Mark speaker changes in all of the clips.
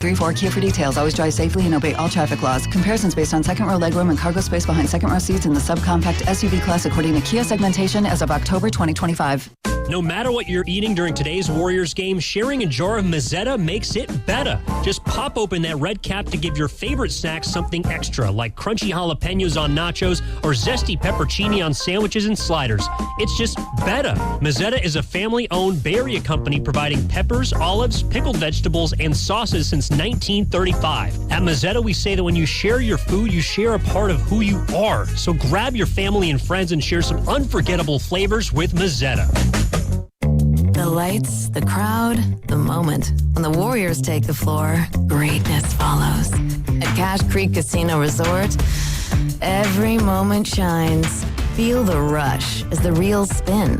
Speaker 1: 3-4 Kia for details. Always drive safely and obey all traffic laws. Comparisons based on second row legroom and cargo space behind second row seats in the subcompact SUV class according to Kia segmentation as of October 2025.
Speaker 2: No matter what you're eating during today's Warriors game, sharing a jar of Mazzetta makes it better. Just pop open that red cap to give your favorite snacks something extra, like crunchy jalapenos on nachos or zesty peppercini on sandwiches and sliders. It's just better. Mazzetta is a family-owned Bay Area company providing peppers, olives, pickled vegetables, and sauces since 1935. At Mazzetta, we say that when you share your food, you share a part of who you are. So grab your family and friends and share some unforgettable flavors with Mazzetta.
Speaker 3: The lights, the crowd, the moment. When the Warriors take the floor, greatness follows. At Cache Creek Casino Resort, every moment shines. Feel the rush as the reels spin.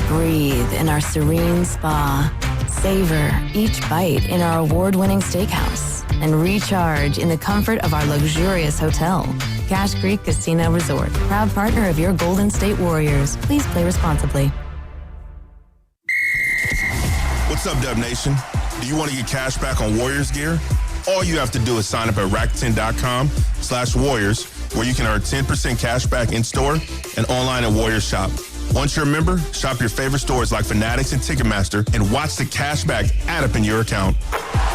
Speaker 3: Breathe in our serene spa. Savor each bite in our award-winning steakhouse. And recharge in the comfort of our luxurious hotel. Cache Creek Casino Resort, proud partner of your Golden State Warriors. Please play responsibly.
Speaker 4: What's up, Dub Nation? Do you want to get cash back on Warriors gear? All you have to do is sign up at Rakuten.com/Warriors, where you can earn 10% cash back in store and online at Warriors Shop. Once you're a member, shop your favorite stores like Fanatics and Ticketmaster and watch the cash back add up in your account.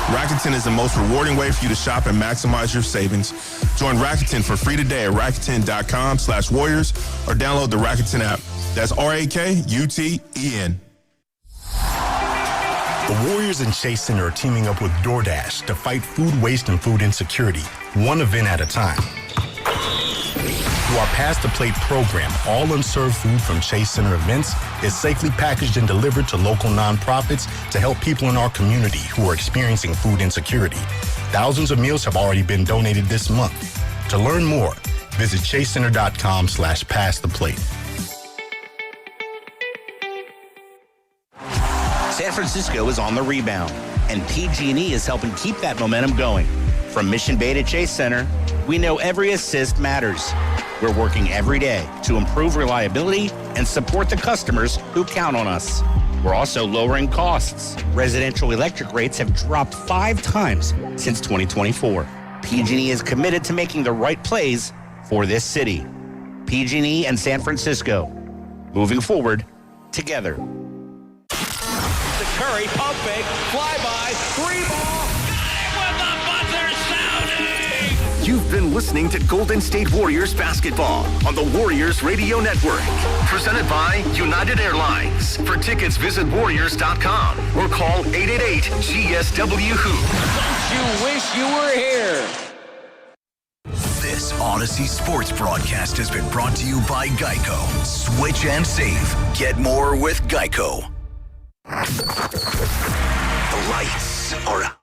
Speaker 4: Rakuten is the most rewarding way for you to shop and maximize your savings. Join Rakuten for free today at Rakuten.com/Warriors or download the Rakuten app. That's RAKUTEN.
Speaker 5: The Warriors and Chase Center are teaming up with DoorDash to fight food waste and food insecurity, one event at a time. Through our Pass the Plate program, all unserved food from Chase Center events is safely packaged and delivered to local nonprofits to help people in our community who are experiencing food insecurity. Thousands of meals have already been donated this month. To learn more, visit chasecenter.com/passtheplate.
Speaker 6: San Francisco is on the rebound, and PG&E is helping keep that momentum going. From Mission Bay to Chase Center, we know every assist matters. We're working every day to improve reliability and support the customers who count on us. We're also lowering costs. Residential electric rates have dropped 5 times since 2024. PG&E is committed to making the right plays for this city. PG&E and San Francisco, moving forward together.
Speaker 7: Curry, pump fake, fly by, 3-ball, with the buzzer sounding!
Speaker 8: You've been listening to Golden State Warriors basketball on the Warriors Radio Network. Presented by United Airlines. For tickets, visit Warriors.com or call 888-GSW-WHO.
Speaker 7: Don't you wish you were here?
Speaker 9: This Odyssey Sports broadcast has been brought to you by Geico. Switch and save. Get more with Geico. The lights are out.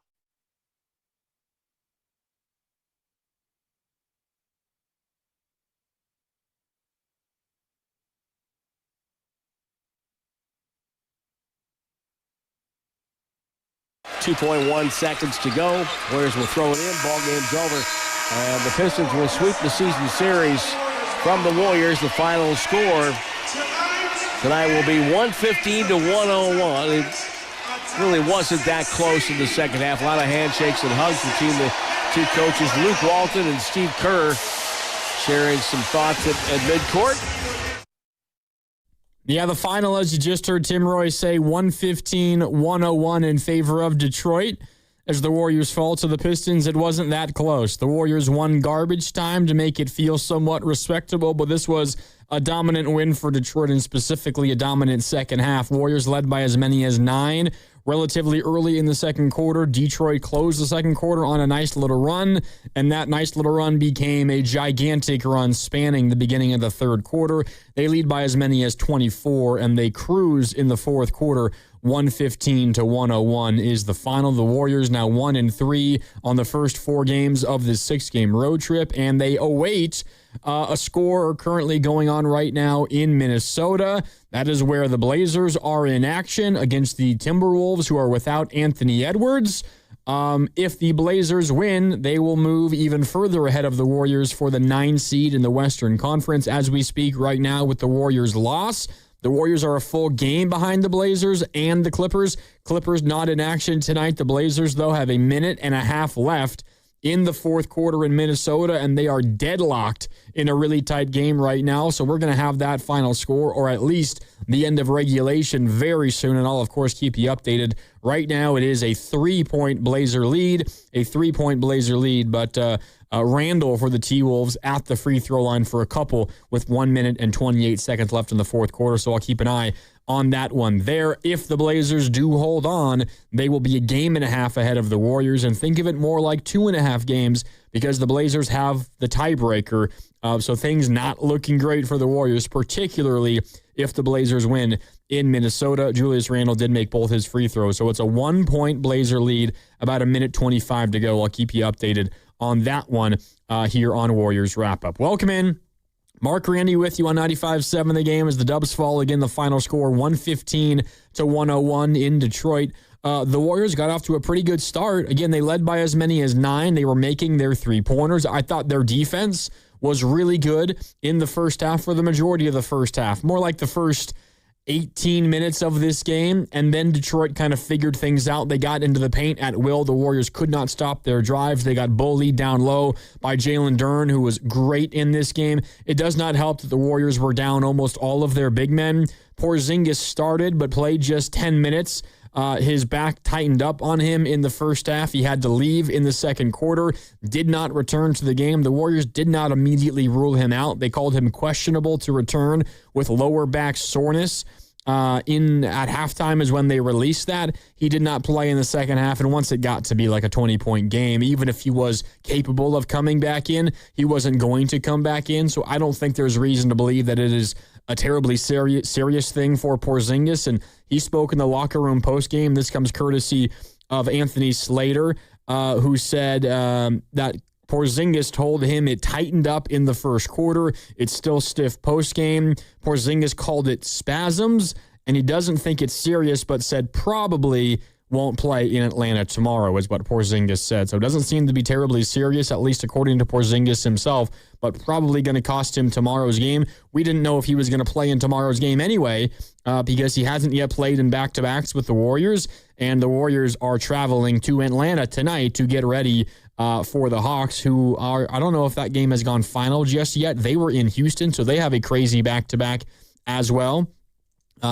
Speaker 10: .1 seconds to go. Warriors will throw it in. Ball game's over. And the Pistons will sweep the season series from the Warriors. The final score tonight will be 115-101. It really wasn't that close in the second half. A lot of handshakes and hugs between the two coaches, Luke Walton and Steve Kerr, sharing some thoughts at midcourt.
Speaker 11: Yeah, the final, as you just heard Tim Roy say, 115-101 in favor of Detroit. As the Warriors fall to the Pistons, it wasn't that close. The Warriors won garbage time to make it feel somewhat respectable, but this was a dominant win for Detroit, and specifically a dominant second half. Warriors led by as many as 9 relatively early in the second quarter. Detroit closed the second quarter on a nice little run, and that nice little run became a gigantic run spanning the beginning of the third quarter. They lead by as many as 24, and they cruise in the fourth quarter. 115-101 is the final. The Warriors now 1-3 on the first 4 games of this 6-game road trip, and they await a score currently going on right now in Minnesota. That is where the Blazers are in action against the Timberwolves, who are without Anthony Edwards. If the Blazers win, they will move even further ahead of the Warriors for the 9 seed in the Western Conference. As we speak right now, with the Warriors' loss, The Warriors are a full game behind the Blazers and the Clippers. Clippers not in action tonight. The Blazers, though, have a minute and a half left in the fourth quarter in Minnesota, and they are deadlocked in a really tight game right now. So we're going to have that final score, or at least the end of regulation, very soon, and I'll, of course, keep you updated. Right now, it is a 3-point Blazer lead, but Randall for the T-Wolves at the free throw line for a couple with 1 minute and 28 seconds left in the fourth quarter, so I'll keep an eye on that one there. If the Blazers do hold on, they will be a game and a half ahead of the Warriors, and think of it more like 2.5 games because the Blazers have the tiebreaker. So things not looking great for the Warriors, particularly if the Blazers win in Minnesota. Julius Randle did make both his free throws, so it's a 1-point Blazer lead, about a minute 25 to go. I'll keep you updated on that one here on Warriors Wrap-Up. Welcome in. Mark Randy with you on 95.7 The Game as the Dubs fall again. The final score 115-101 in Detroit. The Warriors got off to a pretty good start. Again, they led by as many as 9. They were making their three-pointers. I thought their defense was really good in the first half for the majority of the first half. More like the first 18 minutes of this game, and then Detroit kind of figured things out. They got into the paint at will. The Warriors could not stop their drives. They got bullied down low by Jalen Duren, who was great in this game. It does not help that the Warriors were down almost all of their big men. Porzingis started but played just 10 minutes. His back tightened up on him in the first half. He had to leave in the second quarter, did not return to the game. The Warriors did not immediately rule him out. They called him questionable to return with lower back soreness. At halftime is when they released that. He did not play in the second half, and once it got to be like a 20-point game, even if he was capable of coming back in, he wasn't going to come back in. So I don't think there's reason to believe that it is a terribly serious thing for Porzingis, and he spoke in the locker room postgame. This comes courtesy of Anthony Slater, who said that Porzingis told him it tightened up in the first quarter. It's still stiff postgame. Porzingis called it spasms, and he doesn't think it's serious, but said probably won't play in Atlanta tomorrow, is what Porzingis said. So it doesn't seem to be terribly serious, at least according to Porzingis himself, but probably going to cost him tomorrow's game. We didn't know if he was going to play in tomorrow's game anyway, because he hasn't yet played in back-to-backs with the Warriors, and the Warriors are traveling to Atlanta tonight to get ready for the Hawks, who are, I don't know if that game has gone final just yet. They were in Houston, so they have a crazy back-to-back as well.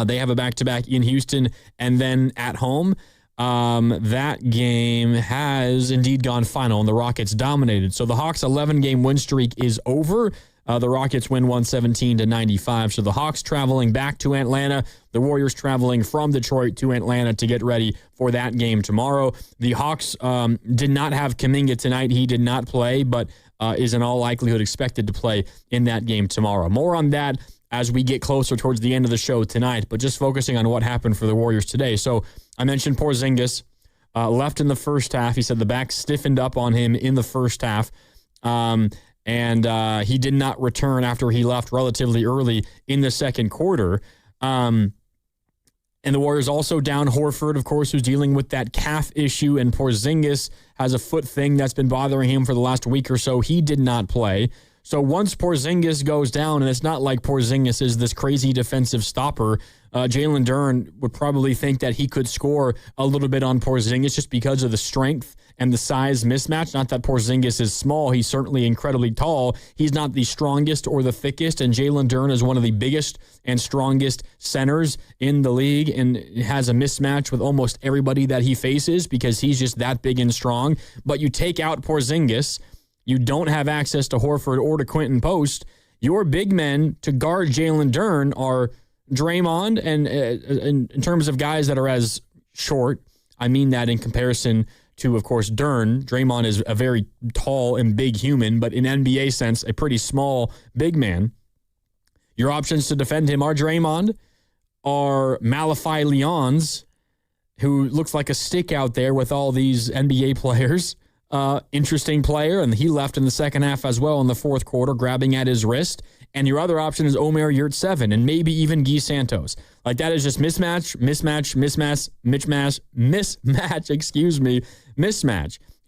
Speaker 11: They have a back-to-back in Houston and then at home. That game has indeed gone final, and the Rockets dominated. So the Hawks' 11-game win streak is over. The Rockets win 117-95. So the Hawks traveling back to Atlanta. The Warriors traveling from Detroit to Atlanta to get ready for that game tomorrow. The Hawks did not have Kuminga tonight. He did not play, but is in all likelihood expected to play in that game tomorrow. More on that as we get closer towards the end of the show tonight, but just focusing on what happened for the Warriors today. So I mentioned Porzingis left in the first half. He said the back stiffened up on him in the first half, and he did not return after he left relatively early in the second quarter. And the Warriors also down Horford, of course, who's dealing with that calf issue, and Porzingis has a foot thing that's been bothering him for the last week or so. He did not play. So once Porzingis goes down, and it's not like Porzingis is this crazy defensive stopper, Jalen Duren would probably think that he could score a little bit on Porzingis just because of the strength and the size mismatch. Not that Porzingis is small. He's certainly incredibly tall. He's not the strongest or the thickest, and Jalen Duren is one of the biggest and strongest centers in the league and has a mismatch with almost everybody that he faces because he's just that big and strong. But you take out Porzingis, you don't have access to Horford or to Quentin Post. Your big men to guard Jalen Duren are Draymond, and in terms of guys that are as short, I mean that in comparison to, of course, Duren. Draymond is a very tall and big human, but in NBA sense, a pretty small big man. Your options to defend him are Draymond, are Malachi Lyons, who looks like a stick out there with all these NBA players. Interesting player, and he left in the second half as well in the fourth quarter, grabbing at his wrist. And your other option is Omer Yurtseven and maybe even Guy Santos. Like, that is just mismatch.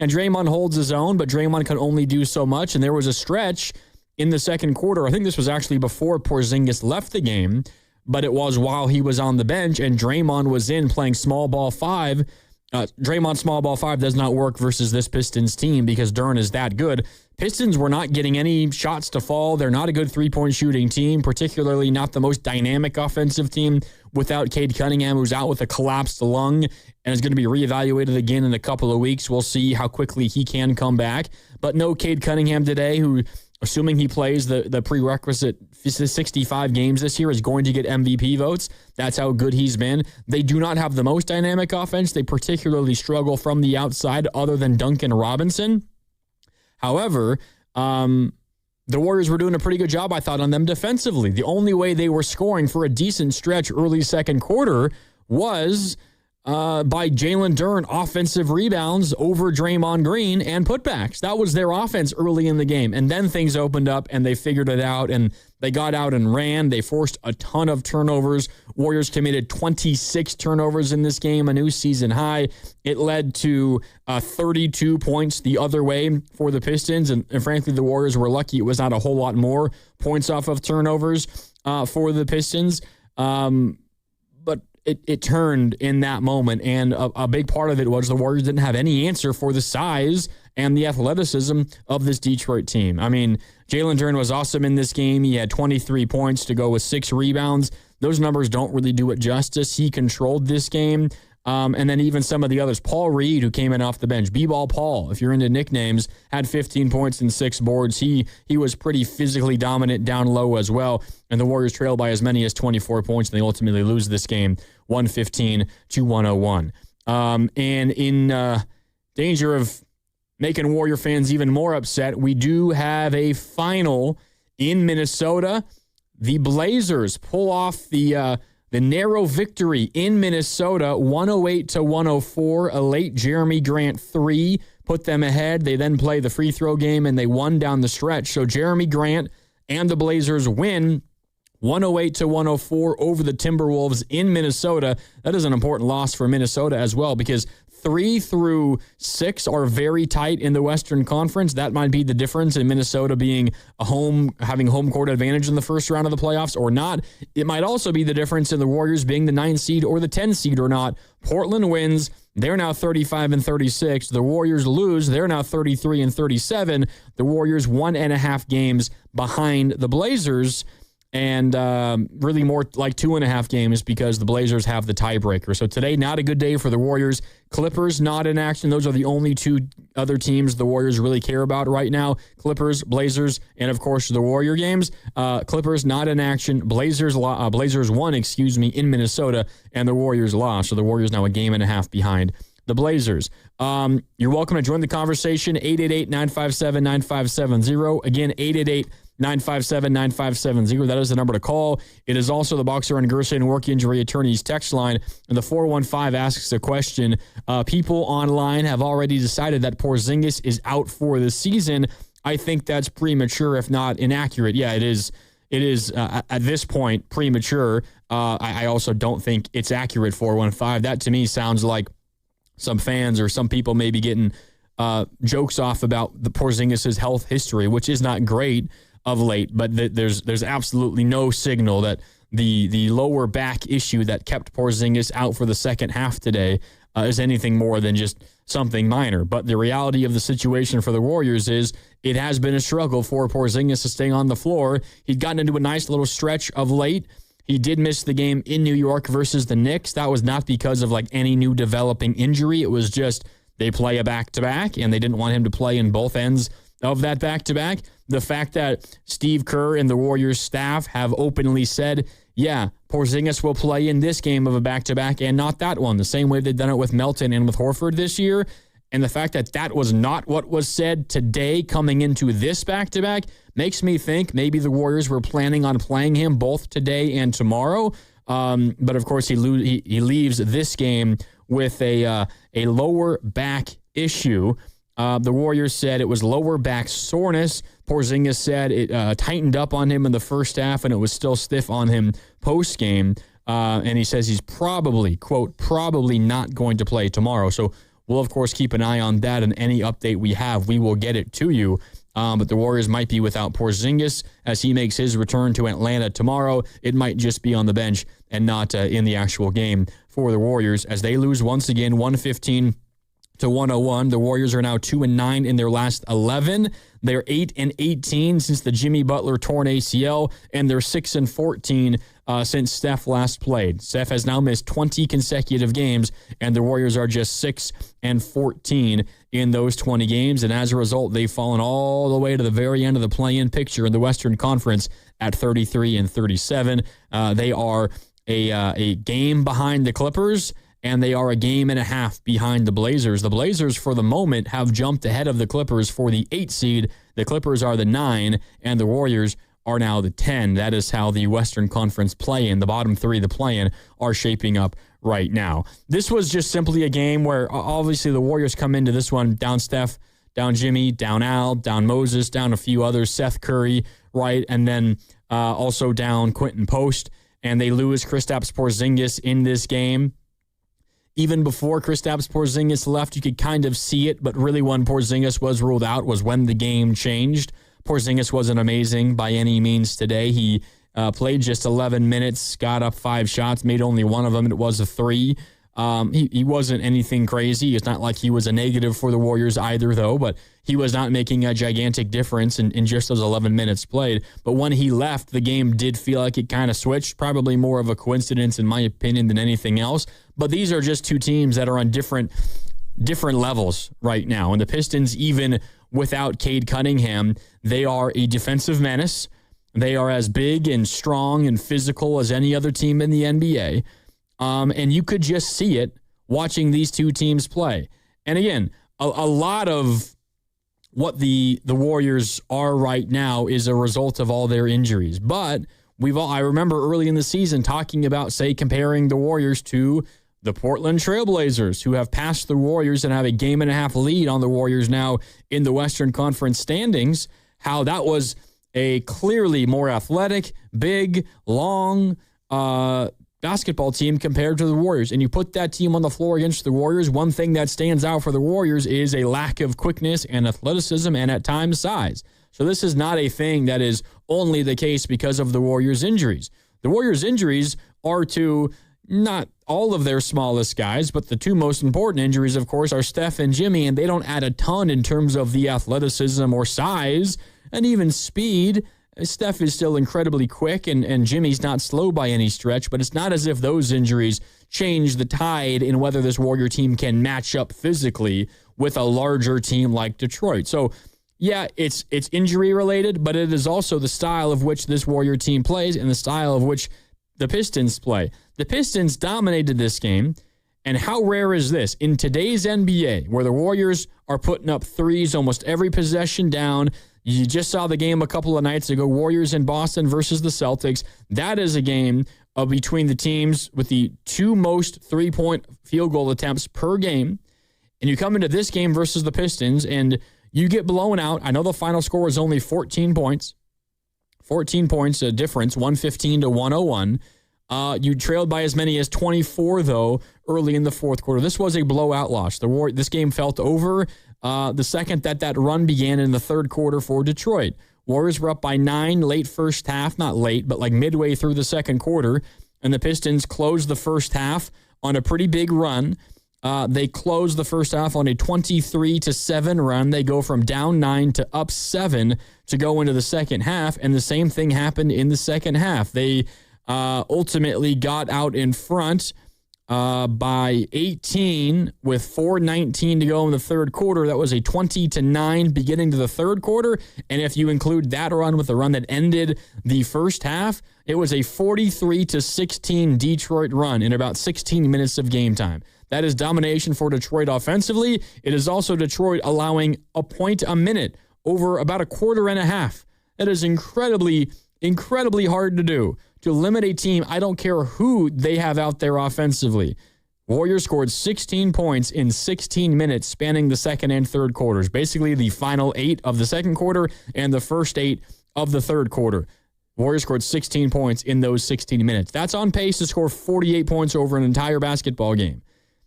Speaker 11: And Draymond holds his own, but Draymond can only do so much. And there was a stretch in the second quarter, I think this was actually before Porzingis left the game, but it was while he was on the bench and Draymond was in playing small ball 5. Draymond small ball 5 does not work versus this Pistons team because Dern is that good. Pistons were not getting any shots to fall. They're not a good three-point shooting team, particularly not the most dynamic offensive team without Cade Cunningham, who's out with a collapsed lung and is going to be reevaluated again in a couple of weeks. We'll see how quickly he can come back. But no Cade Cunningham today, who, assuming he plays the prerequisite 65 games this year, is going to get MVP votes. That's how good he's been. They do not have the most dynamic offense. They particularly struggle from the outside other than Duncan Robinson. However, the Warriors were doing a pretty good job, I thought, on them defensively. The only way they were scoring for a decent stretch early second quarter was by Jalen Dern offensive rebounds over Draymond Green and putbacks. That was their offense early in the game. And then things opened up and they figured it out and they got out and ran. They forced a ton of turnovers. Warriors committed 26 turnovers in this game, a new season high. It led to 32 points the other way for the Pistons. And frankly, the Warriors were lucky it was not a whole lot more points off of turnovers for the Pistons. But it turned in that moment, and a big part of it was the Warriors didn't have any answer for the size and the athleticism of this Detroit team. I mean, Jalen Dern was awesome in this game. He had 23 points to go with 6 rebounds. Those numbers don't really do it justice. He controlled this game. And then even some of the others. Paul Reed, who came in off the bench. B-Ball Paul, if you're into nicknames, had 15 points and 6 boards. He was pretty physically dominant down low as well. And the Warriors trailed by as many as 24 points, and they ultimately lose this game 115-101. And in danger of making Warrior fans even more upset, we do have a final in Minnesota. The Blazers pull off the narrow victory in Minnesota, 108-104. A late Jeremy Grant 3 put them ahead. They then play the free throw game, and they won down the stretch. So Jeremy Grant and the Blazers win 108-104 over the Timberwolves in Minnesota. That is an important loss for Minnesota as well, because 3 through 6 are very tight in the Western Conference. That might be the difference in Minnesota being having home court advantage in the first round of the playoffs or not. It might also be the difference in the Warriors being the 9 seed or the 10 seed or not. Portland wins. They're now 35-36. The Warriors lose. They're now 33-37. The Warriors 1.5 games behind the Blazers. And really more like 2.5 games because the Blazers have the tiebreaker. So today, not a good day for the Warriors. Clippers not in action. Those are the only 2 other teams the Warriors really care about right now. Clippers, Blazers, and of course the Warrior games. Clippers not in action. Blazers won, in Minnesota, and the Warriors lost. So the Warriors now a game and a half behind the Blazers. You're welcome to join the conversation. 888-957-9570. Again, 888-957-9570. That is the number to call. It is also the Boxer and Gerson Work Injury Attorneys text line. And the 415 asks a question. People online have already decided that Porzingis is out for the season. I think that's premature, if not inaccurate. Yeah, it is. It is, at this point, premature. I also don't think it's accurate, 415. That, to me, sounds like some fans or some people may be getting jokes off about the Porzingis' health history, which is not great of late, but there's absolutely no signal that the lower back issue that kept Porzingis out for the second half today is anything more than just something minor. But the reality of the situation for the Warriors is it has been a struggle for Porzingis to stay on the floor. He'd gotten into a nice little stretch of late. He did miss the game in New York versus the Knicks. That was not because of like any new developing injury. It was just they play a back-to-back, and they didn't want him to play in both ends of that back-to-back. The fact that Steve Kerr and the Warriors staff have openly said, yeah, Porzingis will play in this game of a back-to-back and not that one, the same way they've done it with Melton and with Horford this year. And the fact that that was not what was said today coming into this back-to-back makes me think maybe the Warriors were planning on playing him both today and tomorrow. But, of course, he leaves this game with a lower back issue. The Warriors said it was lower back soreness. Porzingis said it tightened up on him in the first half, and it was still stiff on him post-game. And he says he's probably, quote, probably not going to play tomorrow. So we'll, of course, keep an eye on that, and any update we have, we will get it to you But the Warriors might be without Porzingis as he makes his return to Atlanta tomorrow. It might just be on the bench and not in the actual game for the Warriors as they lose once again, 115-101. The Warriors are now 2-9 in their last 11. They're 8-18 since the Jimmy Butler torn ACL, and they're 6-14 since Steph last played. Steph has now missed 20 consecutive games, and the Warriors are just 6-14 in those 20 games. And as a result, they've fallen all the way to the very end of the play-in picture in the Western Conference at 33-37. They are a game behind the Clippers, and they are a game and a half behind the Blazers. The Blazers, for the moment, have jumped ahead of the Clippers for the 8 seed. The Clippers are the 9, and the Warriors are now the 10. That is how the Western Conference play-in, the bottom 3 of the play-in, are shaping up right now. This was just simply a game where, obviously, the Warriors come into this one down Steph, down Jimmy, down Al, down Moses, down a few others, Seth Curry, right, and then also down Quentin Post, and they lose Kristaps Porzingis in this game. Even before Kristaps Porzingis left, you could kind of see it, but really when Porzingis was ruled out was when the game changed. Porzingis wasn't amazing by any means today. He played just 11 minutes, got up 5 shots, made only one of them. It was a 3. He wasn't anything crazy. It's not like he was a negative for the Warriors either, though, but he was not making a gigantic difference in just those 11 minutes played. But when he left, the game did feel like it kind of switched. Probably more of a coincidence, in my opinion, than anything else. But these are just two teams that are on different levels right now. And the Pistons, even without Cade Cunningham, they are a defensive menace. They are as big and strong and physical as any other team in the NBA. And you could just see it watching these two teams play. And again, a lot of what the Warriors are right now is a result of all their injuries. But I remember early in the season talking about, say, comparing the Warriors to the Portland Trailblazers, who have passed the Warriors and have a game-and-a-half lead on the Warriors now in the Western Conference standings, how that was a clearly more athletic, big, long basketball team compared to the Warriors. And you put that team on the floor against the Warriors, one thing that stands out for the Warriors is a lack of quickness and athleticism and at times size. So this is not a thing that is only the case because of the Warriors' injuries. The Warriors' injuries are to not all of their smallest guys, but the two most important injuries, of course, are Steph and Jimmy, and they don't add a ton in terms of the athleticism or size and even speed. Steph is still incredibly quick, and Jimmy's not slow by any stretch, but it's not as if those injuries change the tide in whether this Warrior team can match up physically with a larger team like Detroit. So, yeah, it's injury-related, but it is also the style of which this Warrior team plays and the style of which the Pistons play. The Pistons dominated this game, and how rare is this? In today's NBA, where the Warriors are putting up threes almost every possession down, you just saw the game a couple of nights ago, Warriors in Boston versus the Celtics. That is a game between the teams with the 2 most three-point field goal attempts per game. And you come into this game versus the Pistons, and you get blown out. I know the final score was only 14 points. 14 points, a difference, 115-101. You trailed by as many as 24, though, early in the fourth quarter. This was a blowout loss. This game felt over the second that run began in the third quarter for Detroit. Warriors were up by 9 late first half, not late, but like midway through the second quarter, and the Pistons closed the first half on a pretty big run. They closed the first half on a 23-7 run. They go from down 9 to up 7 to go into the second half, and the same thing happened in the second half. They ultimately got out in front by 18 with 4:19 to go in the third quarter. That was a 20-9 beginning to the third quarter, and if you include that run with the run that ended the first half, it was a 43-16 Detroit run in about 16 minutes of game time. That is domination for Detroit offensively. It is also Detroit allowing a point a minute over about a quarter and a half. That is incredibly hard to do. To limit a team, I don't care who they have out there offensively. Warriors scored 16 points in 16 minutes spanning the second and third quarters. Basically the final 8 of the second quarter and the first 8 of the third quarter. Warriors scored 16 points in those 16 minutes. That's on pace to score 48 points over an entire basketball game.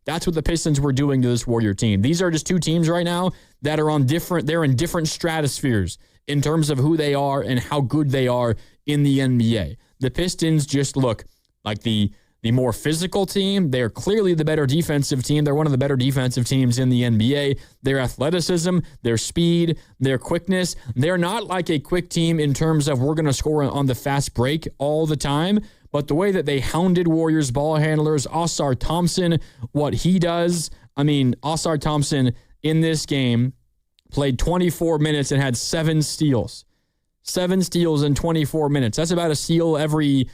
Speaker 11: That's what the Pistons were doing to this Warrior team. These are just two teams right now that are they're in different stratospheres in terms of who they are and how good they are in the NBA. The Pistons just look like the more physical team. They're clearly the better defensive team. They're one of the better defensive teams in the NBA. Their athleticism, their speed, their quickness. They're not like a quick team in terms of we're going to score on the fast break all the time. But the way that they hounded Warriors ball handlers, Ausar Thompson, what he does, Ausar Thompson in this game played 24 minutes and had 7 steals. 7 steals in 24 minutes. That's about a steal every,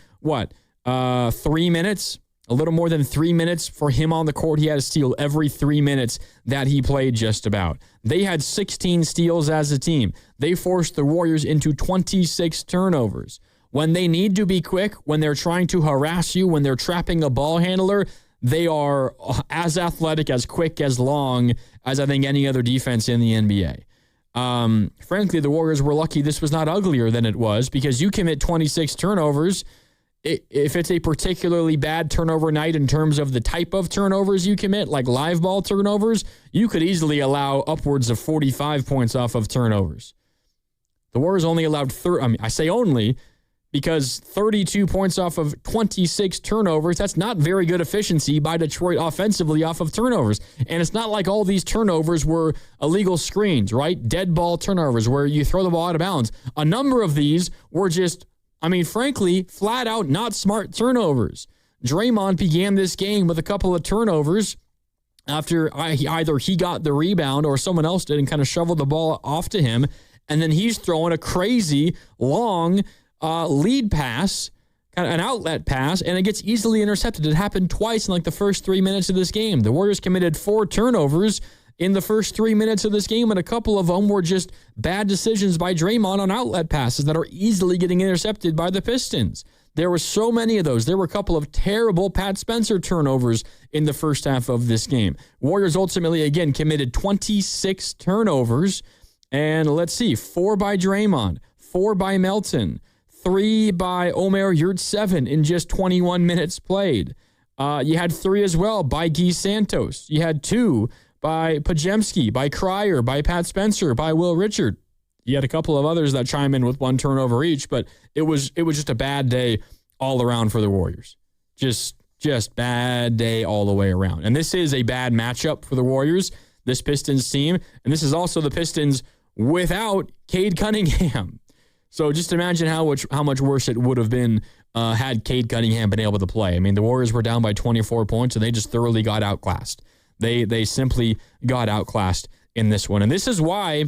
Speaker 11: 3 minutes? A little more than 3 minutes for him on the court. He had a steal every 3 minutes that he played just about. They had 16 steals as a team. They forced the Warriors into 26 turnovers. When they need to be quick, when they're trying to harass you, when they're trapping a ball handler, they are as athletic, as quick, as long as I think any other defense in the NBA. Frankly, the Warriors were lucky this was not uglier than it was, because you commit 26 turnovers. If it's a particularly bad turnover night in terms of the type of turnovers you commit, like live ball turnovers, you could easily allow upwards of 45 points off of turnovers. The Warriors only allowed I say only because 32 points off of 26 turnovers, that's not very good efficiency by Detroit offensively off of turnovers. And it's not like all these turnovers were illegal screens, right? Dead ball turnovers where you throw the ball out of bounds. A number of these were just, frankly, flat out not smart turnovers. Draymond began this game with a couple of turnovers after either he got the rebound or someone else did and kind of shoveled the ball off to him. And then he's throwing a crazy long lead pass, kind of an outlet pass, and it gets easily intercepted. It happened twice in the first 3 minutes of this game. The Warriors committed 4 turnovers in the first 3 minutes of this game, and a couple of them were just bad decisions by Draymond on outlet passes that are easily getting intercepted by the Pistons. There were so many of those. There were a couple of terrible Pat Spencer turnovers in the first half of this game. Warriors ultimately, again, committed 26 turnovers, and let's see, 4 by Draymond, 4 by Melton, 3 by Omer Yurtseven in just 21 minutes played. You had 3 as well by Guy Santos. You had 2 by Pajemski, by Cryer, by Pat Spencer, by Will Richard. You had a couple of others that chime in with 1 turnover each, but it was just a bad day all around for the Warriors. Just bad day all the way around. And this is a bad matchup for the Warriors, this Pistons team, and this is also the Pistons without Cade Cunningham. So just imagine how much worse it would have been had Cade Cunningham been able to play. The Warriors were down by 24 points, and they just thoroughly got outclassed. They simply got outclassed in this one. And this is why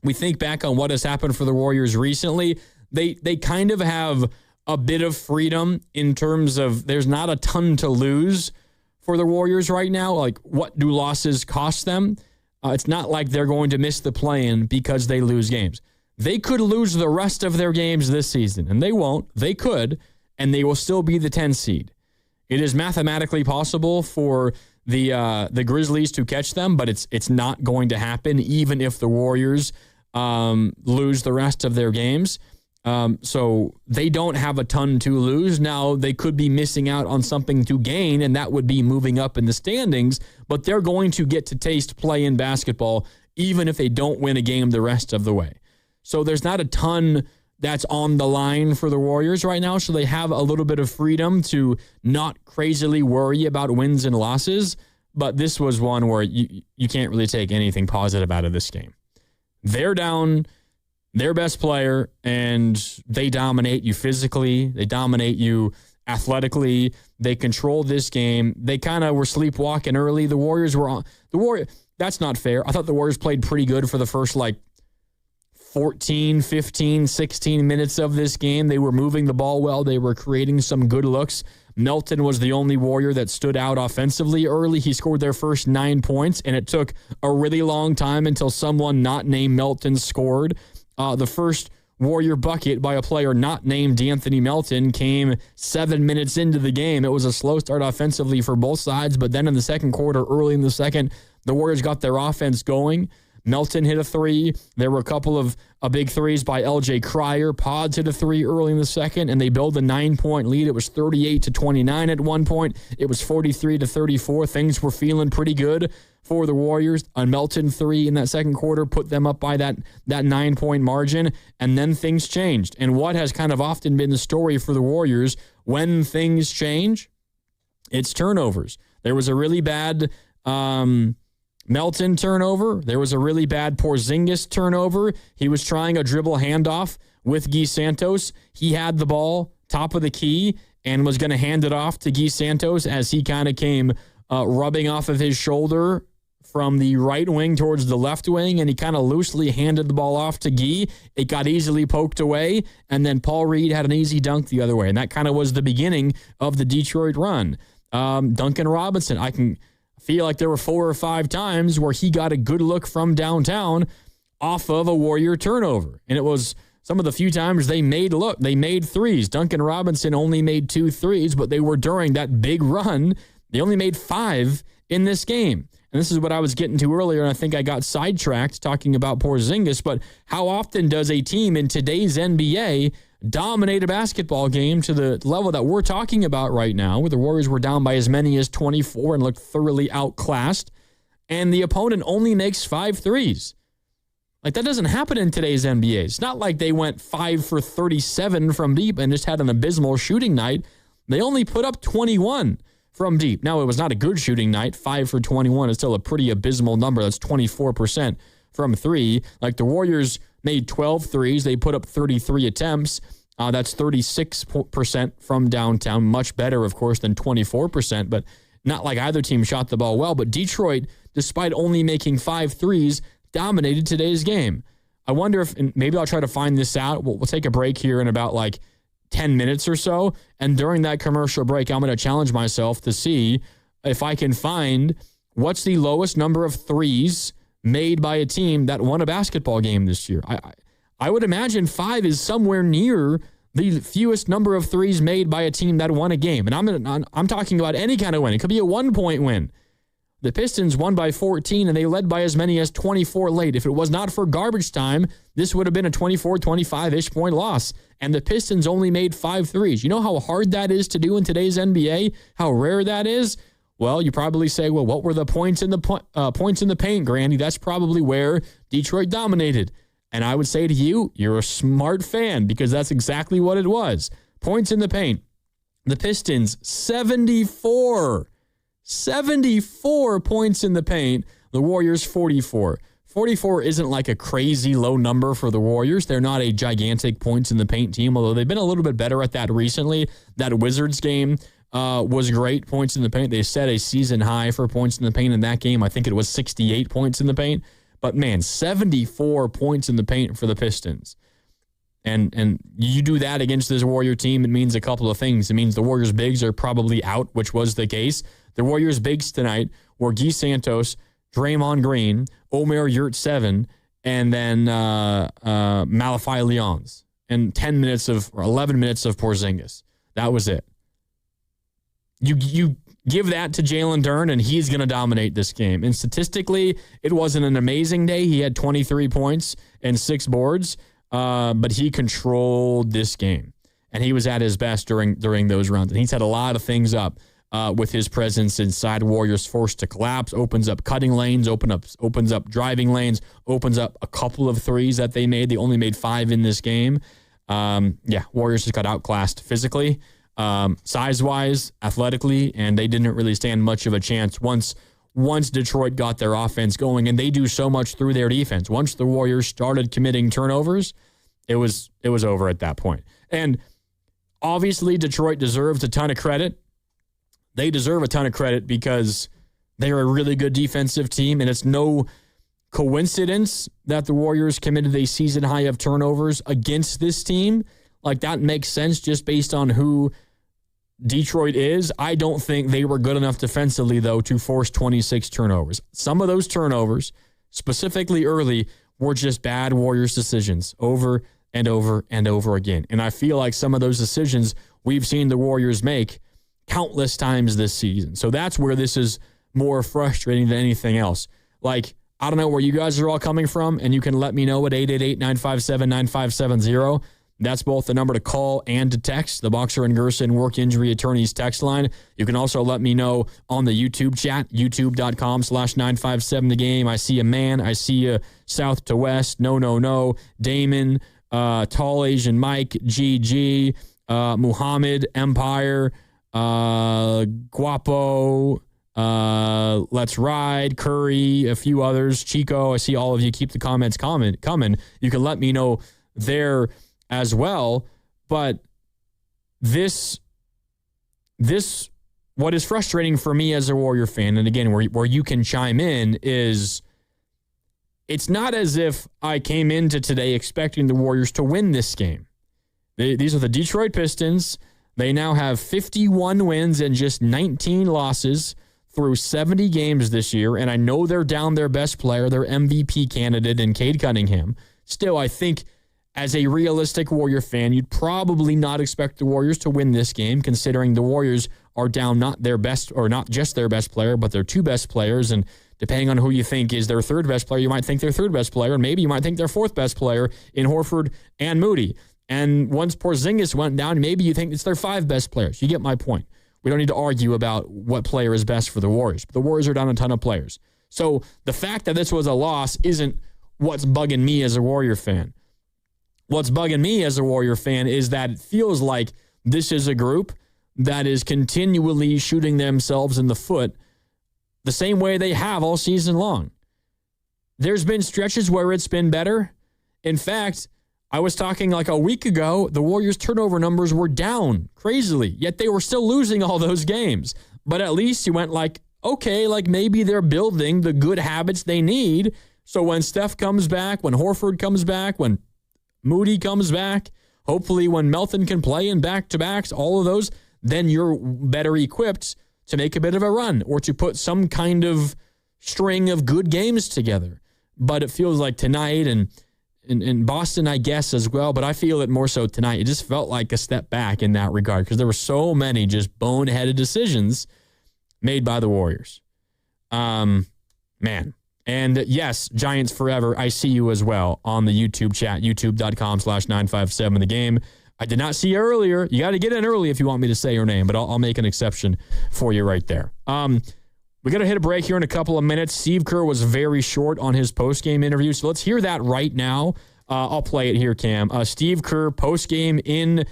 Speaker 11: we think back on what has happened for the Warriors recently. They kind of have a bit of freedom in terms of there's not a ton to lose for the Warriors right now. Like, what do losses cost them? It's not like they're going to miss the play-in because they lose games. They could lose the rest of their games this season, and they won't. They could, and they will still be the 10 seed. It is mathematically possible for the Grizzlies to catch them, but it's not going to happen, even if the Warriors lose the rest of their games. So they don't have a ton to lose. Now, they could be missing out on something to gain, and that would be moving up in the standings, but they're going to get to taste play-in basketball, even if they don't win a game the rest of the way. So there's not a ton that's on the line for the Warriors right now, so they have a little bit of freedom to not crazily worry about wins and losses, but this was one where you can't really take anything positive out of this game. They're down their best player, and they dominate you physically. They dominate you athletically. They control this game. They kind of were sleepwalking early. The Warriors were on the Warriors. That's not fair. I thought the Warriors played pretty good for the first 14, 15, 16 minutes of this game. They were moving the ball well. They were creating some good looks. Melton was the only Warrior that stood out offensively early. He scored their first 9 points, and it took a really long time until someone not named Melton scored. The first Warrior bucket by a player not named D'Anthony Melton came 7 minutes into the game. It was a slow start offensively for both sides, but then in the second quarter, early in the second, the Warriors got their offense going. Melton hit a three. There were a couple of big threes by L.J. Cryer. Pods hit a three early in the second, and they build a 9-point lead. It was 38-29 at one point. It was 43-34. Things were feeling pretty good for the Warriors. A Melton three in that second quarter put them up by that 9-point margin, and then things changed. And what has kind of often been the story for the Warriors when things change, it's turnovers. There was a really bad Melton turnover. There was a really bad Porzingis turnover. He was trying a dribble handoff with Guy Santos. He had the ball top of the key and was going to hand it off to Guy Santos as he kind of came rubbing off of his shoulder from the right wing towards the left wing, and he kind of loosely handed the ball off to Guy. It got easily poked away, and then Paul Reed had an easy dunk the other way, and that kind of was the beginning of the Detroit run. Duncan Robinson, I can feel like there were 4 or 5 times where he got a good look from downtown off of a Warrior turnover, and it was some of the few times they made threes. Duncan Robinson only made 2 threes, but they were during that big run. They only made 5 in this game. And this is what I was getting to earlier, and I think I got sidetracked talking about Porzingis, but how often does a team in today's NBA dominate a basketball game to the level that we're talking about right now, where the Warriors were down by as many as 24 and looked thoroughly outclassed, and the opponent only makes 5 threes? Like, that doesn't happen in today's NBA. It's not like they went 5 for 37 from deep and just had an abysmal shooting night. They only put up 21 from deep. Now, it was not a good shooting night. 5 for 21 is still a pretty abysmal number. That's 24% from 3. Like, the Warriors made 12 threes. They put up 33 attempts. That's 36% from downtown. Much better, of course, than 24%, but not like either team shot the ball well. But Detroit, despite only making 5 threes, dominated today's game. I wonder if, and maybe I'll try to find this out. We'll take a break here in about 10 minutes or so, and during that commercial break, I'm going to challenge myself to see if I can find what's the lowest number of threes made by a team that won a basketball game this year. I would imagine 5 is somewhere near the fewest number of threes made by a team that won a game, and I'm talking about any kind of win. It could be a 1-point win. The Pistons won by 14, and they led by as many as 24 late. If it was not for garbage time, this would have been a 24, 25-ish point loss. And the Pistons only made 5 threes. You know how hard that is to do in today's NBA? How rare that is? Well, you probably say, well, what were the points in the paint, Grandy? That's probably where Detroit dominated. And I would say to you, you're a smart fan, because that's exactly what it was. Points in the paint. The Pistons, 74 points in the paint. The Warriors, 44. 44 isn't like a crazy low number for the Warriors. They're not a gigantic points in the paint team, although they've been a little bit better at that recently. That Wizards game was great, points in the paint. They set a season high for points in the paint in that game. I think it was 68 points in the paint. But man, 74 points in the paint for the Pistons. And you do that against this Warrior team, it means a couple of things. It means the Warriors' bigs are probably out, which was the case. The Warriors' bigs tonight were Guy Santos, Draymond Green, Omer Yurtseven, and then Malachi Lyons, and 11 minutes of Porzingis. That was it. You give that to Jalen Duren, and he's going to dominate this game. And statistically, it wasn't an amazing day. He had 23 points and 6 boards, but he controlled this game, and he was at his best during those runs. And he's had a lot of things up. With his presence inside, Warriors forced to collapse, opens up cutting lanes, opens up driving lanes, opens up a couple of threes that they made. They only made 5 in this game. Warriors just got outclassed physically, size-wise, athletically, and they didn't really stand much of a chance once Detroit got their offense going, and they do so much through their defense. Once the Warriors started committing turnovers, it was over at that point. And obviously, Detroit deserves a ton of credit. They deserve a ton of credit because they're a really good defensive team, and it's no coincidence that the Warriors committed a season high of turnovers against this team. Like, that makes sense just based on who Detroit is. I don't think they were good enough defensively, though, to force 26 turnovers. Some of those turnovers, specifically early, were just bad Warriors decisions over and over and over again. And I feel like some of those decisions we've seen the Warriors make countless times this season. So that's where this is more frustrating than anything else. Like, I don't know where you guys are all coming from, and you can let me know at 888-957-9570. That's both the number to call and to text, the Boxer and Gerson Work Injury Attorneys text line. You can also let me know on the YouTube chat, youtube.com/957thegame. I see a man. I see a south to west. No. Damon, Tall Asian Mike, GG, Muhammad, Empire, Guapo, Let's Ride, Curry, a few others, Chico. I see all of you. Keep the comments coming. You can let me know there as well. But this what is frustrating for me as a Warrior fan, and again, where you can chime in, is it's not as if I came into today expecting the Warriors to win this game. These are the Detroit Pistons. They now have 51 wins and just 19 losses through 70 games this year, and I know they're down their best player, their MVP candidate in Cade Cunningham. Still, I think as a realistic Warrior fan, you'd probably not expect the Warriors to win this game, considering the Warriors are down not their best, or not just their best player, but their two best players, and depending on who you think is their third best player, you might think their third best player, and maybe you might think their fourth best player in Horford and Moody. And once Porzingis went down, maybe you think it's their five best players. You get my point. We don't need to argue about what player is best for the Warriors. But the Warriors are down a ton of players. So the fact that this was a loss isn't what's bugging me as a Warrior fan. What's bugging me as a Warrior fan is that it feels like this is a group that is continually shooting themselves in the foot the same way they have all season long. There's been stretches where it's been better. In fact, I was talking like a week ago, the Warriors' turnover numbers were down crazily, yet they were still losing all those games. But at least you went like, okay, like maybe they're building the good habits they need. So when Steph comes back, when Horford comes back, when Moody comes back, hopefully when Melton can play in back-to-backs, all of those, then you're better equipped to make a bit of a run or to put some kind of string of good games together. But it feels like tonight and in Boston, I guess, as well, but I feel it more so tonight. It just felt like a step back in that regard because there were so many just boneheaded decisions made by the Warriors. Man. And yes, Giants forever. I see you as well on the YouTube chat, youtube.com/957thegame. I did not see you earlier. You got to get in early if you want me to say your name, but I'll make an exception for you right there. We got to hit a break here in a couple of minutes. Steve Kerr was very short on his post-game interview, so let's hear that right now. I'll play it here, Cam. Steve Kerr post-game in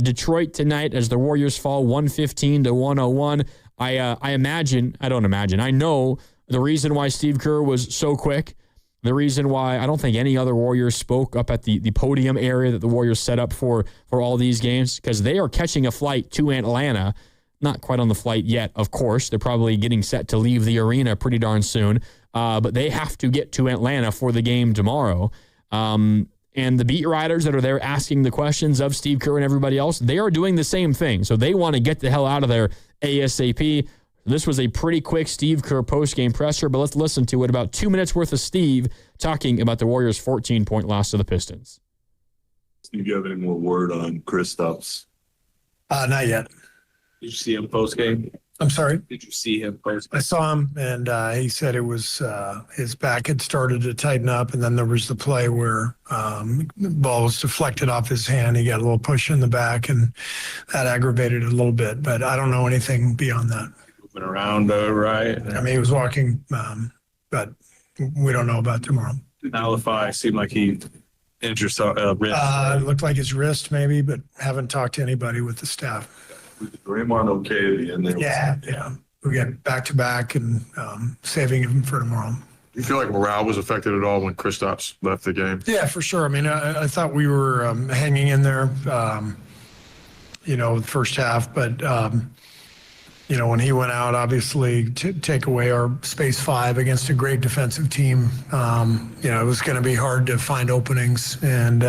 Speaker 11: Detroit tonight as the Warriors fall 115-101. I know the reason why Steve Kerr was so quick, the reason why I don't think any other Warriors spoke up at the podium area that the Warriors set up for all these games, because they are catching a flight to Atlanta. Not quite on the flight yet, of course. They're probably getting set to leave the arena pretty darn soon. But they have to get to Atlanta for the game tomorrow. And the beat writers that are there asking the questions of Steve Kerr and everybody else, they are doing the same thing. So they want to get the hell out of there ASAP. This was a pretty quick Steve Kerr post-game presser, but let's listen to it. About 2 minutes worth of Steve talking about the Warriors' 14-point loss to the Pistons.
Speaker 12: Do you have any more word on Kristaps?
Speaker 13: Not yet.
Speaker 12: Did you see him post game?
Speaker 13: I'm sorry?
Speaker 12: Did you see him post game?
Speaker 13: I saw him, and he said it was his back had started to tighten up, and then there was the play where the ball was deflected off his hand. He got a little push in the back, and that aggravated it a little bit. But I don't know anything beyond that.
Speaker 12: Moving around, right?
Speaker 13: I mean, he was walking, but we don't know about tomorrow.
Speaker 12: Alify seemed like he injured his wrist.
Speaker 13: It looked like his wrist maybe, but haven't talked to anybody with the staff.
Speaker 12: Draymond okay in there.
Speaker 13: Yeah. We got back-to-back and saving him for tomorrow.
Speaker 14: Do you feel like morale was affected at all when Kristaps left the game?
Speaker 13: Yeah, for sure. I mean, I thought we were hanging in there, the first half. But, when he went out, obviously, to take away our space five against a great defensive team, it was going to be hard to find openings. And,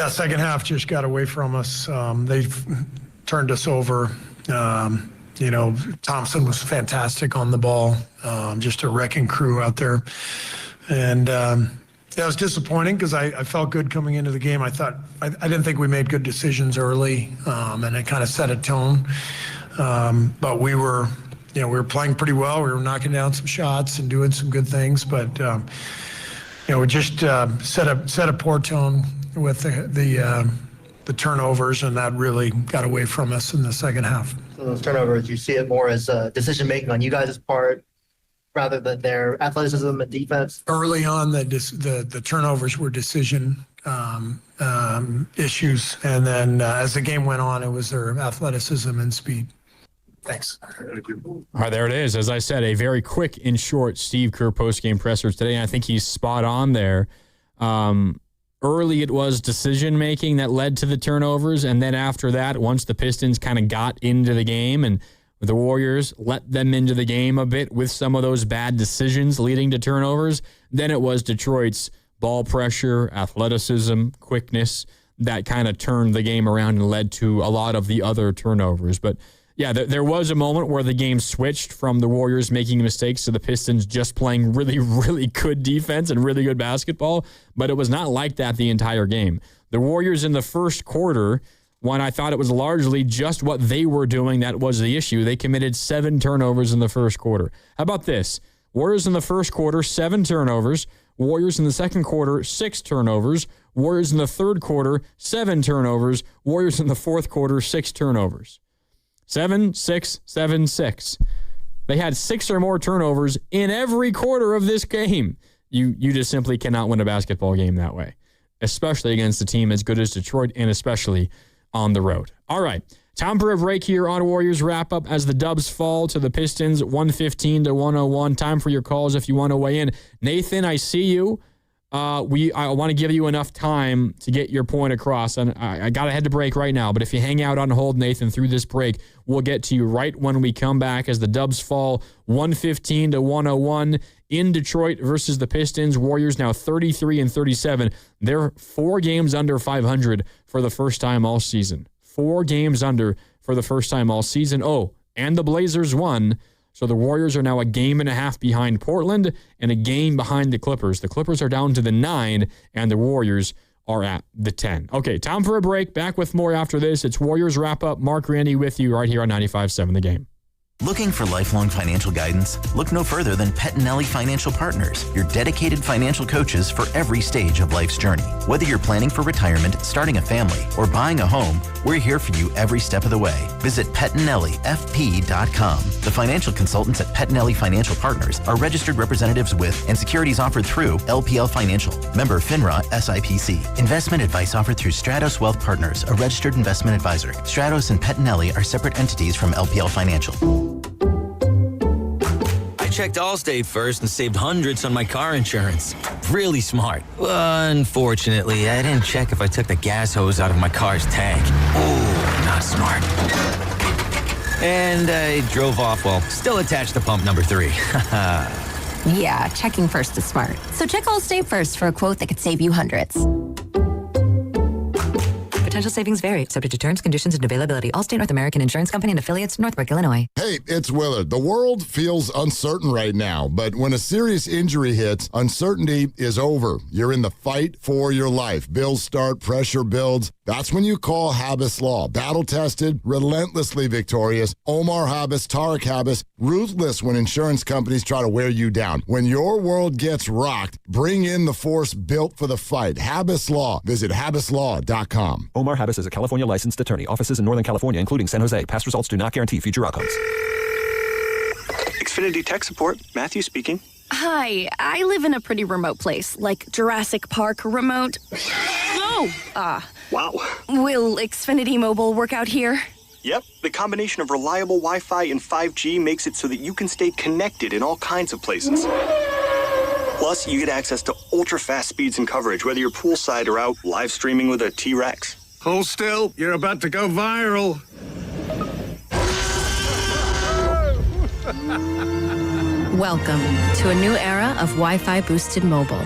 Speaker 13: second half just got away from us. They turned us over. Thompson was fantastic on the ball, just a wrecking crew out there. And it was disappointing because I felt good coming into the game. I didn't think we made good decisions early, and it kind of set a tone. But we were, we were playing pretty well. We were knocking down some shots and doing some good things, but we just set a poor tone with the turnovers, and that really got away from us in the second half.
Speaker 15: So those turnovers, you see it more as decision making on you guys' part rather than their athleticism and defense?
Speaker 13: Early on, the turnovers were decision issues, and then as the game went on, it was their athleticism and speed. Thanks.
Speaker 11: All right, there it is. As I said, a very quick and short Steve Kerr postgame presser today, and I think he's spot on there. Early, it was decision-making that led to the turnovers, and then after that, once the Pistons kind of got into the game and the Warriors let them into the game a bit with some of those bad decisions leading to turnovers, then it was Detroit's ball pressure, athleticism, quickness that kind of turned the game around and led to a lot of the other turnovers. But yeah, there was a moment where the game switched from the Warriors making mistakes to the Pistons just playing really, really good defense and really good basketball, but it was not like that the entire game. The Warriors in the first quarter, when I thought it was largely just what they were doing that was the issue, they committed 7 turnovers in the first quarter. How about this? Warriors in the first quarter, 7 turnovers. Warriors in the second quarter, 6 turnovers. Warriors in the third quarter, 7 turnovers. Warriors in the fourth quarter, 6 turnovers. 7, 6, 7, 6. They had 6 or more turnovers in every quarter of this game. You just simply cannot win a basketball game that way, especially against a team as good as Detroit and especially on the road. All right, time for a break here on Warriors Wrap-Up as the Dubs fall to the Pistons 115-101. Time for your calls if you want to weigh in. Nathan, I see you. I want to give you enough time to get your point across, and I got to head to break right now, but if you hang out on hold, Nathan, through this break, we'll get to you right when we come back as the Dubs fall 115-101 in Detroit versus the Pistons. Warriors now 33-37. They're 4 games under 500 for the first time all season. 4 games under for the first time all season. Oh, and the Blazers won. So the Warriors are now a game and a half behind Portland and a game behind the Clippers. The Clippers are down to the 9, and the Warriors are at the 10. Okay, time for a break. Back with more after this. It's Warriors Wrap-Up. Mark Randy with you right here on 95.7 The Game.
Speaker 16: Looking for lifelong financial guidance? Look no further than Pettinelli Financial Partners, your dedicated financial coaches for every stage of life's journey. Whether you're planning for retirement, starting a family, or buying a home, we're here for you every step of the way. Visit PettinelliFP.com. The financial consultants at Pettinelli Financial Partners are registered representatives with and securities offered through LPL Financial. Member FINRA SIPC. Investment advice offered through Stratos Wealth Partners, a registered investment advisor. Stratos and Pettinelli are separate entities from LPL Financial.
Speaker 17: I checked Allstate first and saved hundreds on my car insurance. Really smart. Unfortunately, I didn't check if I took the gas hose out of my car's tank. Ooh, not smart. And I drove off while still attached to pump number 3.
Speaker 18: Yeah, checking first is smart. So check Allstate first for a quote that could save you hundreds.
Speaker 19: Potential savings vary, subject to terms, conditions, and availability. Allstate North American Insurance Company and affiliates, Northbrook, Illinois.
Speaker 20: Hey, it's Willard. The world feels uncertain right now, but when a serious injury hits, uncertainty is over. You're in the fight for your life. Bills start, pressure builds. That's when you call Habas Law. Battle-tested, relentlessly victorious. Omar Habas, Tarek Habas, ruthless when insurance companies try to wear you down. When your world gets rocked, bring in the force built for the fight. Habas Law. Visit habaslaw.com.
Speaker 21: Omar Habas is a California licensed attorney. Offices in Northern California, including San Jose. Past results do not guarantee future outcomes.
Speaker 22: Xfinity Tech Support. Matthew speaking.
Speaker 23: Hi, I live in a pretty remote place, like Jurassic Park remote. Oh!
Speaker 22: Wow.
Speaker 23: Will Xfinity Mobile work out here?
Speaker 22: Yep, the combination of reliable Wi-Fi and 5G makes it so that you can stay connected in all kinds of places. Plus, you get access to ultra-fast speeds and coverage, whether you're poolside or out live streaming with a T-Rex.
Speaker 24: Hold still, you're about to go viral.
Speaker 23: Welcome to a new era of Wi-Fi boosted mobile.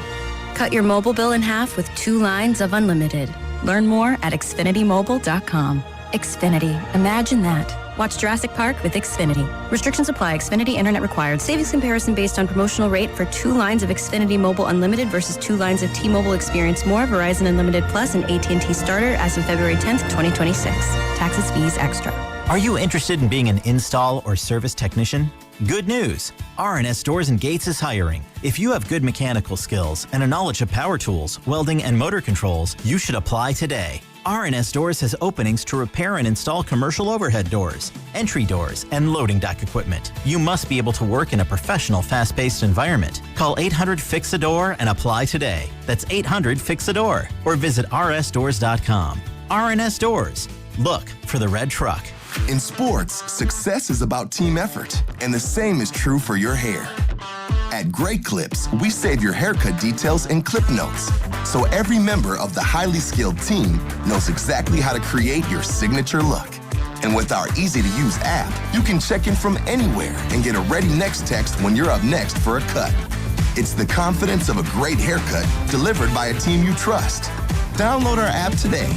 Speaker 23: Cut your mobile bill in half with 2 lines of unlimited. Learn more at xfinitymobile.com. Xfinity. Imagine that. Watch Jurassic Park with Xfinity. Restrictions apply. Xfinity Internet required. Savings comparison based on promotional rate for 2 lines of Xfinity Mobile Unlimited versus 2 lines of T-Mobile Experience More, Verizon Unlimited Plus, and AT&T Starter as of February 10th, 2026. Taxes, fees, extra.
Speaker 16: Are you interested in being an install or service technician? Good news! R&S Doors and Gates is hiring. If you have good mechanical skills and a knowledge of power tools, welding, and motor controls, you should apply today. R&S Doors has openings to repair and install commercial overhead doors, entry doors, and loading dock equipment. You must be able to work in a professional, fast-paced environment. Call 800-FIX-A-DOOR and apply today. That's 800-FIX-A-DOOR. Or visit rsdoors.com. R&S Doors. Look for the red truck.
Speaker 1: In sports, success is about team effort, and the same is true for your hair. At Great Clips, we save your haircut details in clip notes, so every member of the highly skilled team knows exactly how to create your signature look. And with our easy-to-use app, you can check in from anywhere and get a ready next text when you're up next for a cut. It's the confidence of a great haircut delivered by a team you trust. Download our app today.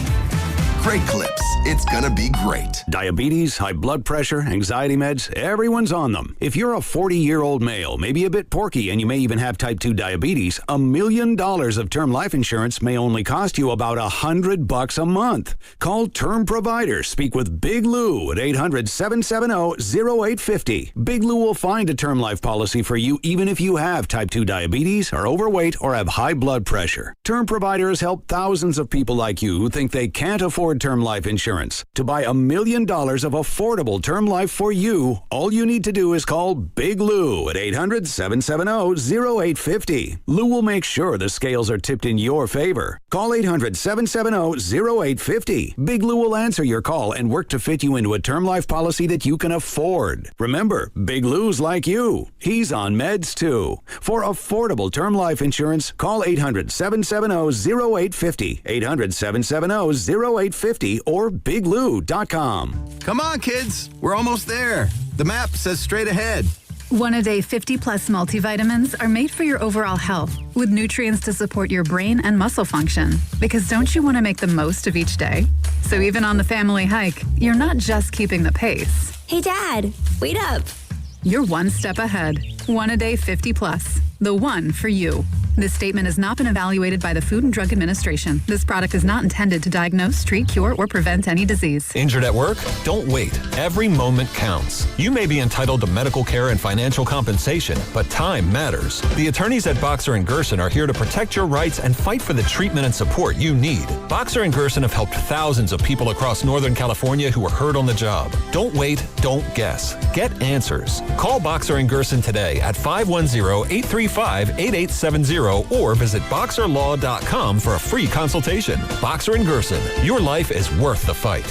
Speaker 1: Great Clips. It's gonna be great.
Speaker 2: Diabetes, high blood pressure, anxiety meds, everyone's on them. If you're a 40-year-old male, maybe a bit porky, and you may even have type 2 diabetes, $1 million of term life insurance may only cost you about $100 a month. Call Term Providers. Speak with Big Lou at 800-770-0850. Big Lou will find a term life policy for you even if you have type 2 diabetes, are overweight, or have high blood pressure. Term Providers help thousands of people like you who think they can't afford term life insurance. To buy $1 million of affordable term life for you, all you need to do is call Big Lou at 800-770-0850. Lou will make sure the scales are tipped in your favor. Call 800-770-0850. Big Lou will answer your call and work to fit you into a term life policy that you can afford. Remember, Big Lou's like you. He's on meds too. For affordable term life insurance, call 800-770-0850. 800-770-0850 or biglou.com.
Speaker 3: Come on, kids. We're almost there. The map says straight ahead.
Speaker 4: One-a-day 50-plus multivitamins are made for your overall health, with nutrients to support your brain and muscle function. Because don't you want to make the most of each day? So even on the family hike, you're not just keeping the pace.
Speaker 25: Hey, Dad, wait up.
Speaker 4: You're one step ahead. One-a-day 50-plus. The one for you. This statement has not been evaluated by the Food and Drug Administration. This product is not intended to diagnose, treat, cure, or prevent any disease.
Speaker 21: Injured at work? Don't wait. Every moment counts. You may be entitled to medical care and financial compensation, but time matters. The attorneys at Boxer & Gerson are here to protect your rights and fight for the treatment and support you need. Boxer & Gerson have helped thousands of people across Northern California who were hurt on the job. Don't wait, don't guess. Get answers. Call Boxer & Gerson today at 510-835-8870 or visit boxerlaw.com for a free consultation. Boxer & Gerson, your life is worth the fight.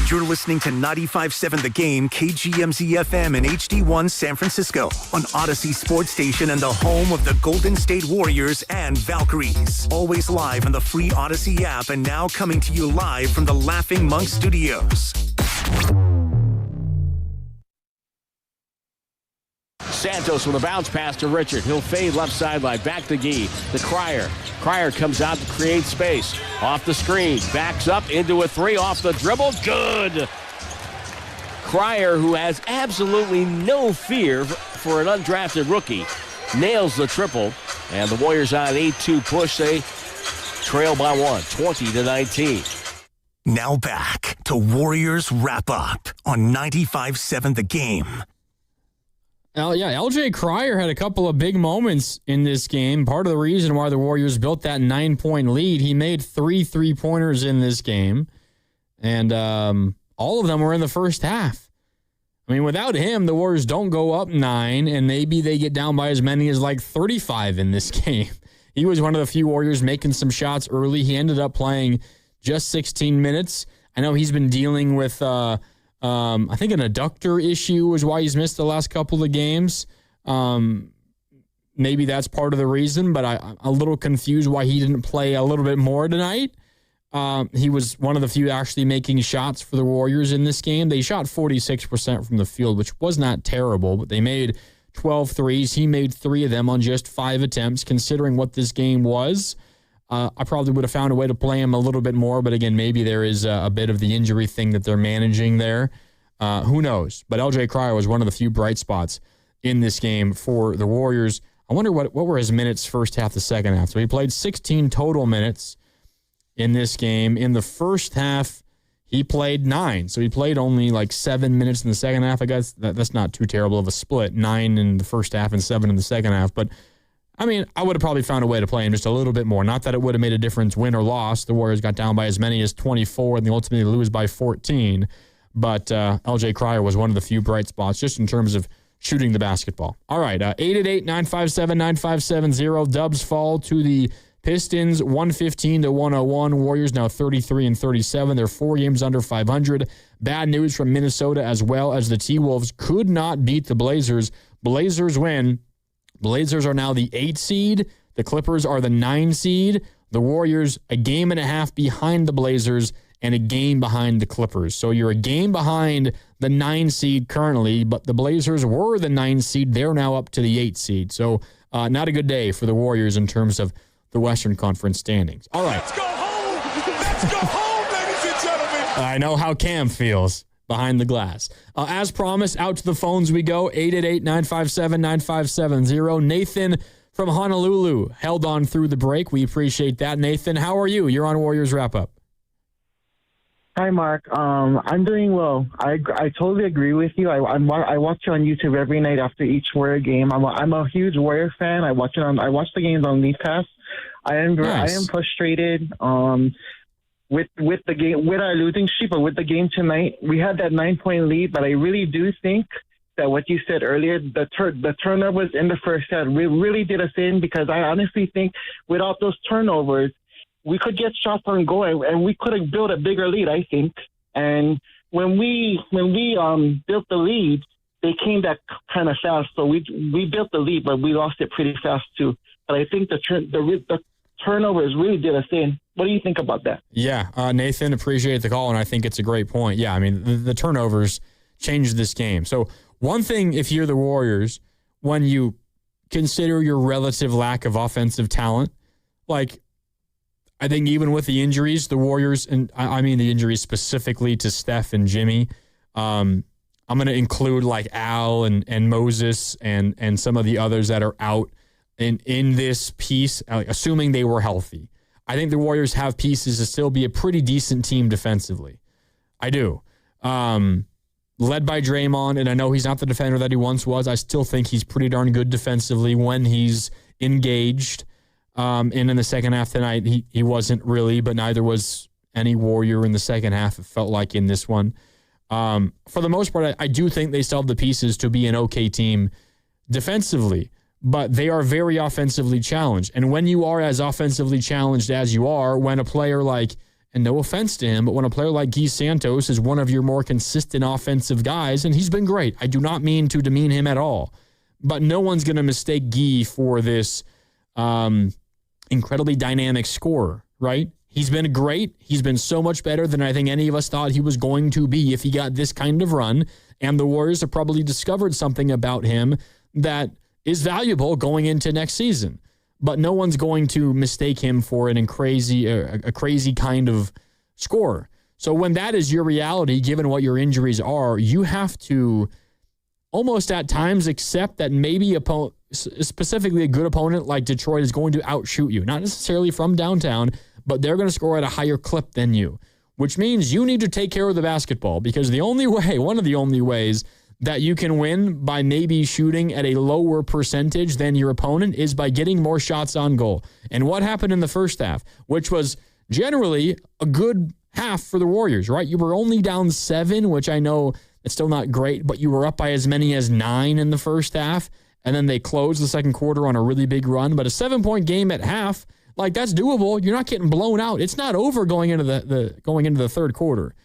Speaker 8: You're listening to 95.7 The Game, KGMZ-FM and HD1 San Francisco on Odyssey Sports Station and the home of the Golden State Warriors and Valkyries. Always live on the free Odyssey app and now coming to you live from the Laughing Monk Studios.
Speaker 10: Santos with a bounce pass to Richard. He'll fade left sideline. Back to Gee. To Cryer. Cryer comes out to create space. Off the screen. Backs up into a three. Off the dribble. Good. Cryer, who has absolutely no fear for an undrafted rookie, nails the triple. And the Warriors on an 8-2 push. They trail by one, 20-19.
Speaker 8: Now back to Warriors Wrap Up on 95.7 The Game.
Speaker 11: LJ Cryer had a couple of big moments in this game. Part of the reason why the Warriors built that 9-point lead, he made 3 3-pointers in this game, and all of them were in the first half. I mean, without him, the Warriors don't go up 9, and maybe they get down by as many as like 35 in this game. He was one of the few Warriors making some shots early. He ended up playing just 16 minutes. I know he's been dealing with I think an adductor issue is why he's missed the last couple of games. Maybe that's part of the reason, but I'm a little confused why he didn't play a little bit more tonight. He was one of the few actually making shots for the Warriors in this game. They shot 46% from the field, which was not terrible, but they made 12 threes. He made 3 of them on just 5 attempts, considering what this game was. I probably would have found a way to play him a little bit more, but again, maybe there is a bit of the injury thing that they're managing there. Who knows? But LJ Cryer was one of the few bright spots in this game for the Warriors. I wonder what were his minutes first half to second half. So he played 16 total minutes in this game. In the first half, He played 9, so he played only like 7 minutes in the second half. I guess that's not too terrible of a split, 9 in the first half and 7 in the second half. But, I mean, I would have probably found a way to play him just a little bit more. Not that it would have made a difference, win or loss. The Warriors got down by as many as 24, and they ultimately lose by 14. But LJ Cryer was one of the few bright spots just in terms of shooting the basketball. All right, 888-957-9570. Dubs fall to the Pistons 115-101. Warriors now 33-37. They're 4 games under 500. Bad news from Minnesota as well, as the T-Wolves could not beat the Blazers. Blazers win. Blazers are now the 8 seed. The Clippers are the 9 seed. The Warriors a game and a half behind the Blazers and a game behind the Clippers. So you're a game behind the 9 seed currently, but the Blazers were the 9 seed. They're now up to the 8 seed. So not a good day for the Warriors in terms of the Western Conference standings. All right.
Speaker 5: Let's go home. Let's go home, ladies and gentlemen.
Speaker 11: I know how Cam feels behind the glass. As promised, out to the phones we go. 888-957-9570. Nathan from Honolulu held on through the break. We appreciate that. Nathan, how are you? You're on Warriors Wrap-Up.
Speaker 6: Hi, Mark. I'm doing well. I totally agree with you. I watch you on YouTube every night after each Warrior game. I'm a huge Warrior fan. I watch the games on League Pass. I am frustrated with the game, with our losing streak, but with the game tonight. We had that 9-point lead, but I really do think that what you said earlier, the turnovers in the first half really did us in, because I honestly think without those turnovers, we could get shots on goal, and we could have built a bigger lead, I think. And when we built the lead, they came back kind of fast. So we built the lead, but we lost it pretty fast too. But I think the turnovers really did us in. What do you think about that?
Speaker 11: Yeah, Nathan, appreciate the call, and I think it's a great point. Yeah, I mean, the turnovers changed this game. So one thing, if you're the Warriors, when you consider your relative lack of offensive talent, like, I think even with the injuries, the Warriors, and I mean the injuries specifically to Steph and Jimmy, I'm going to include like Al and Moses and some of the others that are out in this piece, assuming they were healthy. I think the Warriors have pieces to still be a pretty decent team defensively. I do. Led by Draymond, and I know he's not the defender that he once was. I still think he's pretty darn good defensively when he's engaged. And in the second half tonight, he wasn't really, but neither was any Warrior in the second half, it felt like, in this one. For the most part, I do think they still have the pieces to be an okay team defensively, but they are very offensively challenged. And when you are as offensively challenged as you are, when a player like, and no offense to him, but when a player like Guy Santos is one of your more consistent offensive guys, and he's been great. I do not mean to demean him at all, but no one's going to mistake Guy for this incredibly dynamic scorer, right? He's been great. He's been so much better than I think any of us thought he was going to be if he got this kind of run. And the Warriors have probably discovered something about him that is valuable going into next season. But no one's going to mistake him for a crazy kind of scorer. So when that is your reality, given what your injuries are, you have to almost at times accept that maybe specifically a good opponent like Detroit is going to outshoot you. Not necessarily from downtown, but they're going to score at a higher clip than you, which means you need to take care of the basketball, because one of the only ways that you can win by maybe shooting at a lower percentage than your opponent is by getting more shots on goal. And what happened in the first half, which was generally a good half for the Warriors, right? You were only down 7, which I know it's still not great, but you were up by as many as 9 in the first half. And then they closed the second quarter on a really big run. But a 7-point game at half, like, that's doable. You're not getting blown out. It's not over going into the third quarter.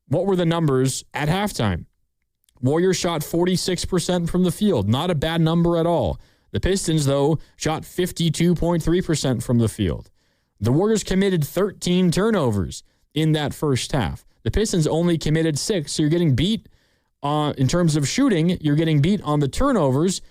Speaker 11: What were the numbers at halftime? Warriors shot 46% from the field. Not a bad number at all. The Pistons, though, shot 52.3% from the field. The Warriors committed 13 turnovers in that first half. The Pistons only committed 6, so you're getting beat in terms of shooting. You're getting beat on the turnovers,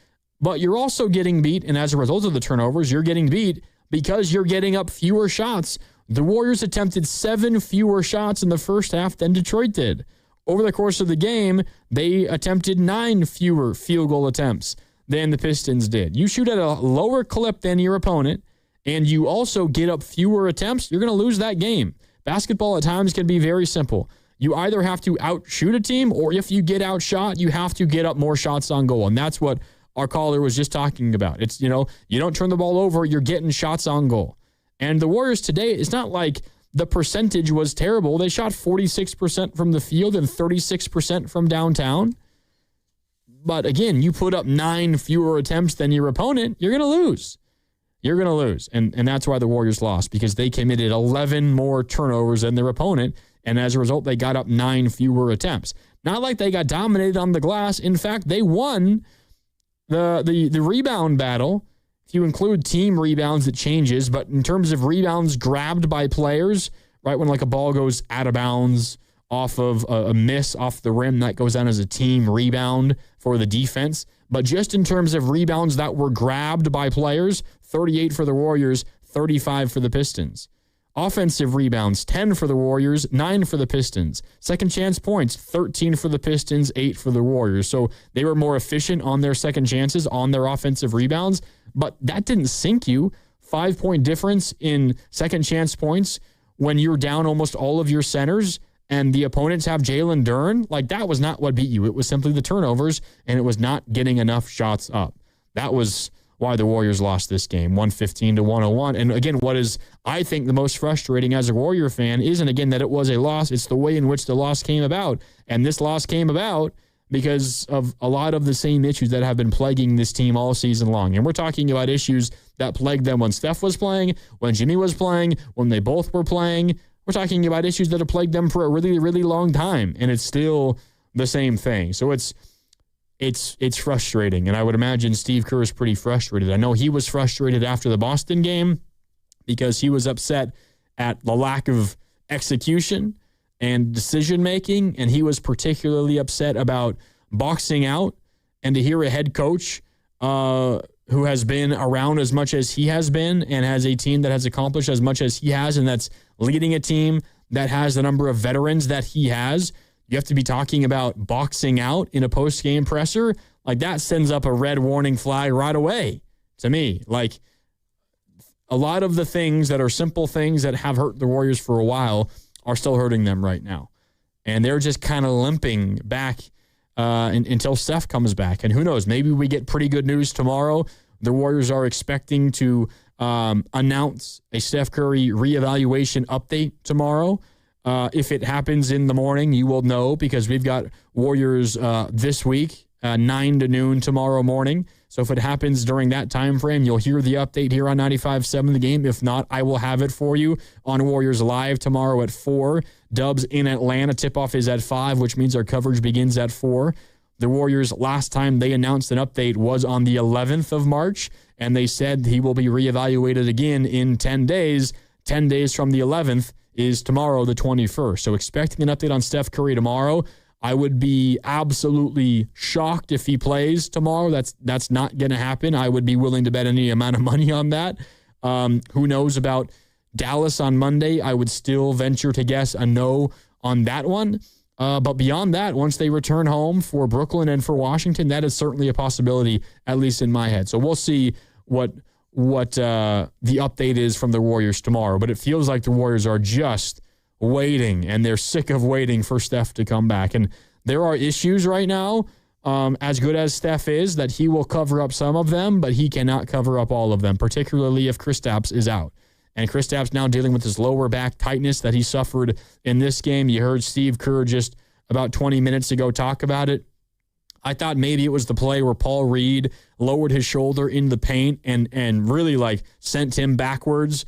Speaker 11: but you're also getting beat, and as a result of the turnovers, you're getting beat because you're getting up fewer shots. The Warriors attempted 7 fewer shots in the first half than Detroit did. Over the course of the game, they attempted 9 fewer field goal attempts than the Pistons did. You shoot at a lower clip than your opponent, and you also get up fewer attempts, you're going to lose that game. basketball at times can be very simple. You either have to outshoot a team, or if you get outshot, you have to get up more shots on goal. And that's what our caller was just talking about. It's, you don't turn the ball over, you're getting shots on goal. And the Warriors today, it's not like the percentage was terrible. They shot 46% from the field and 36% from downtown. But again, you put up 9 fewer attempts than your opponent, you're going to lose. You're going to lose. And that's why the Warriors lost, because they committed 11 more turnovers than their opponent. And as a result, they got up 9 fewer attempts. Not like they got dominated on the glass. In fact, they won the rebound battle. If you include team rebounds, it changes. But in terms of rebounds grabbed by players, right, when like a ball goes out of bounds off of a miss off the rim, that goes down as a team rebound for the defense. But just in terms of rebounds that were grabbed by players, 38 for the Warriors, 35 for the Pistons. Offensive rebounds, 10 for the Warriors, 9 for the Pistons. Second chance points, 13 for the Pistons, 8 for the Warriors. So they were more efficient on their second chances, on their offensive rebounds, but that didn't sink you. 5-point difference in second chance points when you're down almost all of your centers and the opponents have Jalen Duren. Like, that was not what beat you. It was simply the turnovers, and it was not getting enough shots up. That was why the Warriors lost this game, 115-101. And again, what is, I think, the most frustrating as a Warrior fan isn't, again, that it was a loss. It's the way in which the loss came about. And this loss came about because of a lot of the same issues that have been plaguing this team all season long. And we're talking about issues that plagued them when Steph was playing, when Jimmy was playing, when they both were playing. We're talking about issues that have plagued them for a really, really long time. And it's still the same thing. So it's frustrating, and I would imagine Steve Kerr is pretty frustrated. I know he was frustrated after the Boston game because he was upset at the lack of execution and decision-making, and he was particularly upset about boxing out, and to hear a head coach who has been around as much as he has been and has a team that has accomplished as much as he has, and that's leading a team that has the number of veterans that he has. You have to be talking about boxing out in a post-game presser. Like, that sends up a red warning flag right away to me. Like, a lot of the things that are simple things that have hurt the Warriors for a while are still hurting them right now. And they're just kind of limping back until Steph comes back. And who knows, maybe we get pretty good news tomorrow. The Warriors are expecting to announce a Steph Curry reevaluation update tomorrow. If it happens in the morning, you will know, because we've got Warriors this week, 9 to noon tomorrow morning. So if it happens during that time frame, you'll hear the update here on 95.7 The Game. If not, I will have it for you on Warriors Live tomorrow at 4. Dubs in Atlanta. Tip-off is at 5, which means our coverage begins at 4. The Warriors, last time they announced an update was on the 11th of March, and they said he will be reevaluated again in 10 days. 10 days from the 11th is tomorrow, the 21st. So expecting an update on Steph Curry tomorrow. I would be absolutely shocked if he plays tomorrow. That's not going to happen. I would be willing to bet any amount of money on that. Who knows about Dallas on Monday? I would still venture to guess a no on that one. But beyond that, once they return home for Brooklyn and for Washington, that is certainly a possibility, at least in my head. So we'll see what the update is from the Warriors tomorrow. But it feels like the Warriors are just waiting, and they're sick of waiting for Steph to come back. And there are issues right now, as good as Steph is, that he will cover up some of them, but he cannot cover up all of them, particularly if Kristaps is out. And Kristaps now dealing with his lower back tightness that he suffered in this game. You heard Steve Kerr just about 20 minutes ago talk about it. I thought maybe it was the play where Paul Reed lowered his shoulder in the paint and really like sent him backwards,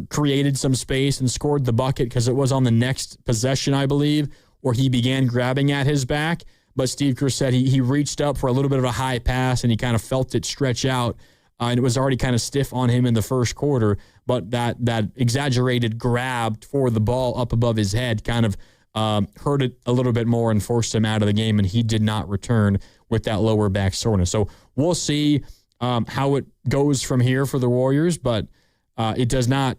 Speaker 11: created some space and scored the bucket, because it was on the next possession, I believe, where he began grabbing at his back. But Steve Kerr said he reached up for a little bit of a high pass and he kind of felt it stretch out. And it was already kind of stiff on him in the first quarter. But that exaggerated grab for the ball up above his head kind of hurt it a little bit more and forced him out of the game, and he did not return with that lower back soreness. So we'll see how it goes from here for the Warriors, but it does not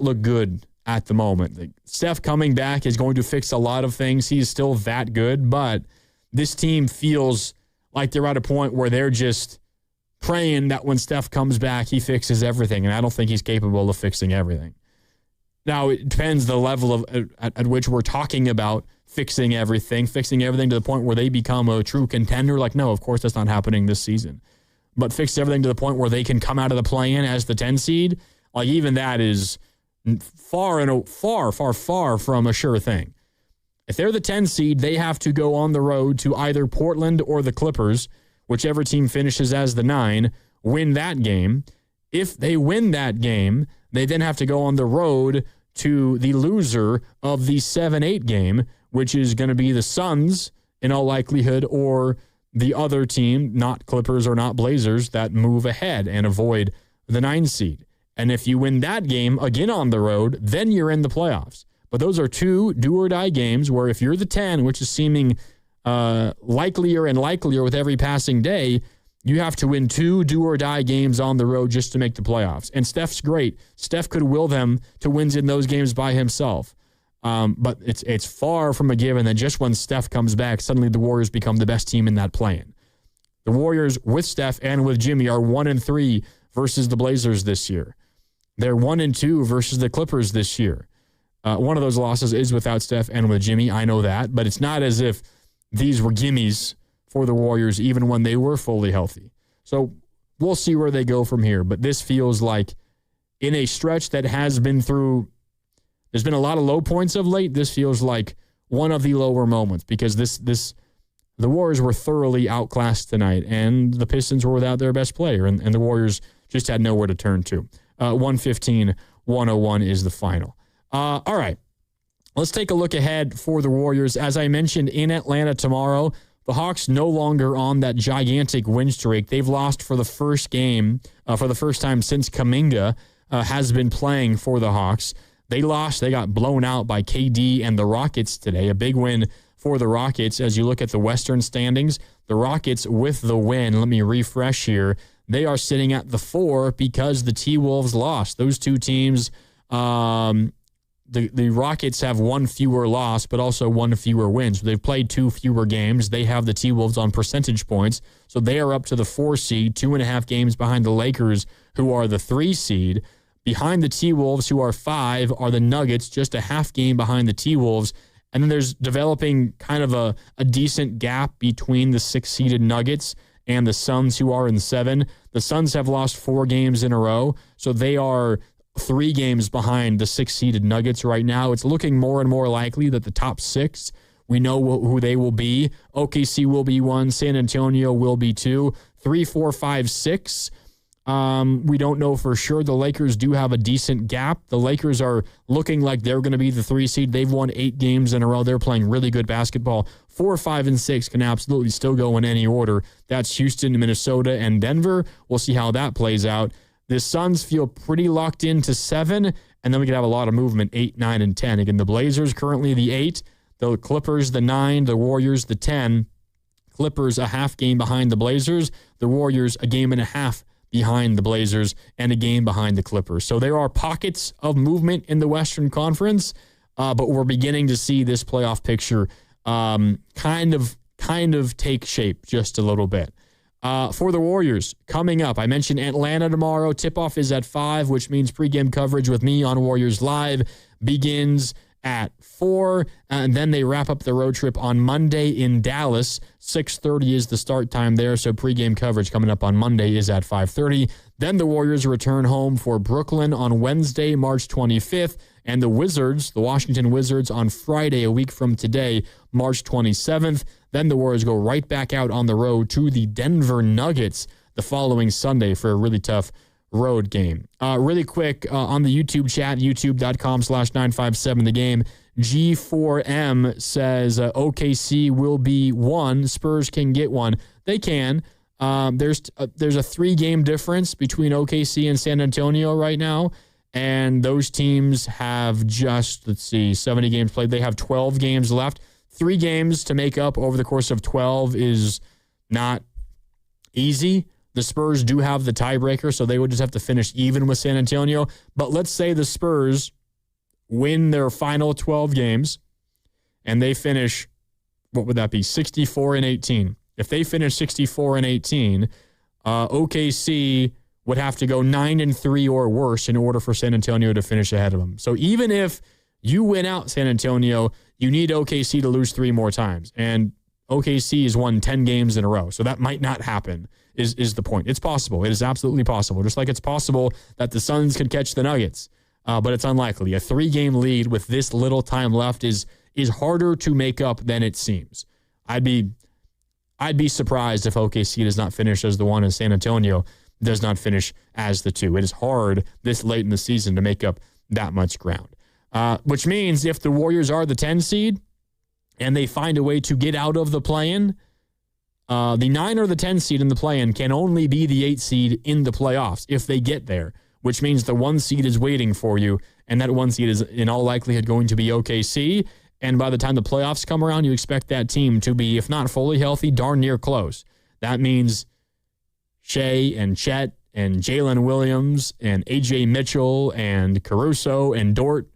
Speaker 11: look good at the moment. Steph coming back is going to fix a lot of things. He's still that good, but this team feels like they're at a point where they're just praying that when Steph comes back, he fixes everything, and I don't think he's capable of fixing everything. Now, it depends the level of at which we're talking about fixing everything to the point where they become a true contender. Like, no, of course that's not happening this season. But fix everything to the point where they can come out of the play-in as the 10 seed, like even that is far from a sure thing. If they're the 10 seed, they have to go on the road to either Portland or the Clippers, whichever team finishes as the 9, win that game. If they win that game, they then have to go on the road to the loser of the 7-8 game, which is going to be the Suns in all likelihood, or the other team, not Clippers or not Blazers, that move ahead and avoid the 9 seed. And if you win that game again on the road, then you're in the playoffs. But those are 2 do-or-die games where if you're the 10, which is seeming likelier and likelier with every passing day, you have to win 2 do-or-die games on the road just to make the playoffs. And Steph's great. Steph could will them to wins in those games by himself. But it's far from a given that just when Steph comes back, suddenly the Warriors become the best team in that play-in. The Warriors with Steph and with Jimmy are 1-3 versus the Blazers this year. They're 1-2 versus the Clippers this year. One of those losses is without Steph and with Jimmy. I know that, but it's not as if these were gimmies for the Warriors even when they were fully healthy. So we'll see where they go from here. But this feels like in a stretch that has been through, there's been a lot of low points of late. This feels like one of the lower moments because the Warriors were thoroughly outclassed tonight, and the Pistons were without their best player, and the Warriors just had nowhere to turn to. 115-101 is the final. All right, let's take a look ahead for the Warriors. As I mentioned, in Atlanta tomorrow, the Hawks no longer on that gigantic win streak. They've lost for the first game, for the first time since Kuminga has been playing for the Hawks. They lost. They got blown out by KD and the Rockets today. A big win for the Rockets. As you look at the Western standings, the Rockets with the win, let me refresh here, they are sitting at the 4 because the T-Wolves lost. Those two teams, the Rockets have 1 fewer loss, but also 1 fewer wins. They've played 2 fewer games. They have the T-Wolves on percentage points, so they are up to the 4 seed, 2.5 games behind the Lakers, who are the 3 seed. Behind the T-Wolves, who are 5, are the Nuggets, just a half game behind the T-Wolves. And then there's developing kind of a decent gap between the 6-seeded Nuggets and the Suns, who are in 7. The Suns have lost 4 games in a row, so they are 3 games behind the 6-seeded Nuggets right now. It's looking more and more likely that the top 6, we know who they will be. OKC will be 1, San Antonio will be 2, 3, 4, 5, 6. We don't know for sure. The Lakers do have a decent gap. The Lakers are looking like they're going to be the 3 seed. They've won 8 games in a row. They're playing really good basketball. 4, 5, and 6 can absolutely still go in any order. That's Houston, Minnesota, and Denver. We'll see how that plays out. The Suns feel pretty locked into 7, and then we could have a lot of movement, 8, 9, and 10. Again, the Blazers currently the 8, the Clippers the 9, the Warriors the 10. Clippers a half game behind the Blazers. The Warriors a game and a half behind the Blazers and a game behind the Clippers. So there are pockets of movement in the Western Conference, but we're beginning to see this playoff picture kind of take shape just a little bit. For the Warriors, coming up, I mentioned Atlanta tomorrow. Tip-off is at 5, which means pregame coverage with me on Warriors Live begins at 4, and then they wrap up the road trip on Monday in Dallas. 6:30 is the start time there, so pregame coverage coming up on Monday is at 5:30. Then the Warriors return home for Brooklyn on Wednesday, March 25th, and the Wizards, the Washington Wizards, on Friday, a week from today, March 27th. Then the Warriors go right back out on the road to the Denver Nuggets the following Sunday for a really tough road game. Really quick, on the YouTube chat, youtube.com/957thegame, G4M says OKC will be 1. Spurs can get 1. They can. There's a 3-game difference between OKC and San Antonio right now, and those teams have just, 70 games played. They have 12 games left. 3 games to make up over the course of 12 is not easy. The Spurs do have the tiebreaker, so they would just have to finish even with San Antonio. But let's say the Spurs win their final 12 games, and they finish, what would that be, 64-18. If they finish 64-18, OKC would have to go 9-3 or worse in order for San Antonio to finish ahead of them. So even if you win out San Antonio, you need OKC to lose 3 more times. And OKC has won 10 games in a row. So that might not happen, is the point. It's possible. It is absolutely possible. Just like it's possible that the Suns could catch the Nuggets. But it's unlikely. A 3-game lead with this little time left is harder to make up than it seems. I'd be surprised if OKC does not finish as the 1 and San Antonio does not finish as the 2. It is hard this late in the season to make up that much ground. Which means if the Warriors are the 10 seed and they find a way to get out of the play-in, the 9 or the 10 seed in the play-in can only be the 8 seed in the playoffs if they get there, which means the 1 seed is waiting for you, and that 1 seed is in all likelihood going to be OKC. And by the time the playoffs come around, you expect that team to be, if not fully healthy, darn near close. That means Shea and Chet and Jalen Williams and A.J. Mitchell and Caruso and Dort.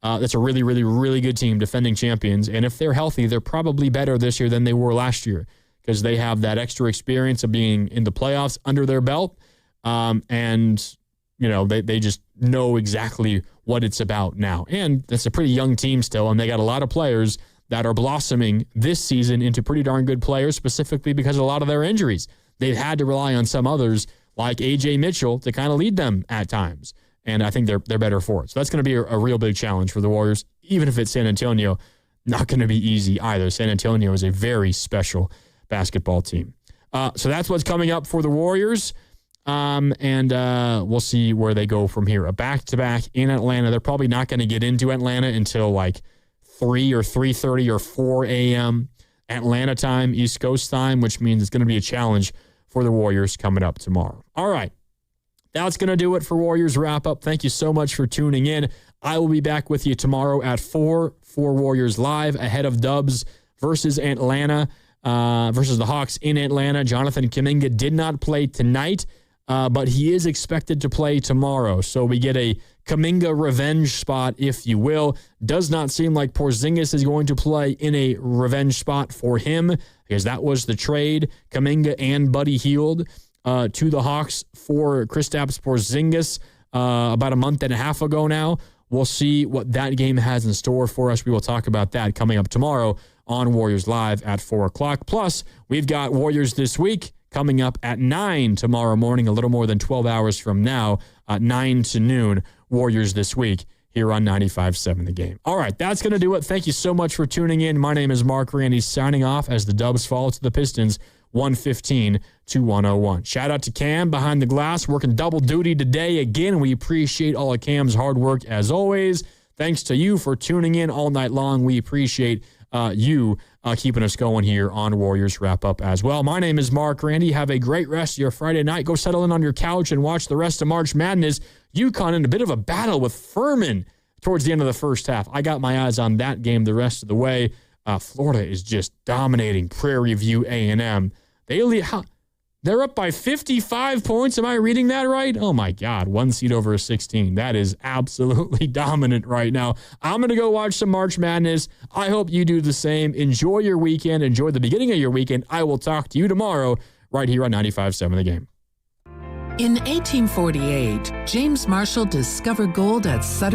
Speaker 11: That's a really, really, really good team, defending champions. And if they're healthy, they're probably better this year than they were last year because they have that extra experience of being in the playoffs under their belt. And, you know, they just know exactly what it's about now. And that's a pretty young team still, and they got a lot of players that are blossoming this season into pretty darn good players, specifically because of a lot of their injuries. They've had to rely on some others like A.J. Mitchell to kind of lead them at times. And I think they're better for it. So that's going to be a real big challenge for the Warriors, even if it's San Antonio. Not going to be easy either. San Antonio is a very special basketball team. So that's what's coming up for the Warriors. And we'll see where they go from here. A back-to-back in Atlanta. They're probably not going to get into Atlanta until like 3 or 3:30 or 4 a.m. Atlanta time, East Coast time, which means it's going to be a challenge for the Warriors coming up tomorrow. All right. That's going to do it for Warriors Wrap-Up. Thank you so much for tuning in. I will be back with you tomorrow at 4 for Warriors Live ahead of Dubs versus Atlanta, versus the Hawks in Atlanta. Jonathan Kuminga did not play tonight, but he is expected to play tomorrow. So we get a Kuminga revenge spot, if you will. Does not seem like Porzingis is going to play in a revenge spot for him because that was the trade. Kuminga and Buddy Hield to the Hawks for Kristaps Porzingis about a month and a half ago now. We'll see what that game has in store for us. We will talk about that coming up tomorrow on Warriors Live at 4 o'clock. Plus, we've got Warriors This Week coming up at 9 tomorrow morning, a little more than 12 hours from now, 9 to noon, Warriors This Week here on 95.7 The Game. All right, that's going to do it. Thank you so much for tuning in. My name is Mark Randy, signing off as the Dubs fall to the Pistons 115-101. Shout out to Cam behind the glass, working double duty today. Again, we appreciate all of Cam's hard work as always. Thanks to you for tuning in all night long. We appreciate you keeping us going here on Warriors Wrap-Up as well. My name is Mark Randy. Have a great rest of your Friday night. Go settle in on your couch and watch the rest of March Madness. UConn in a bit of a battle with Furman towards the end of the first half. I got my eyes on that game the rest of the way. Florida is just dominating Prairie View A&M. They're up by 55 points. Am I reading that right? Oh, my God. 1 seed over a 16. That is absolutely dominant right now. I'm going to go watch some March Madness. I hope you do the same. Enjoy your weekend. Enjoy the beginning of your weekend. I will talk to you tomorrow right here on 95.7 The Game.
Speaker 7: In 1848, James Marshall discovered gold at Sutter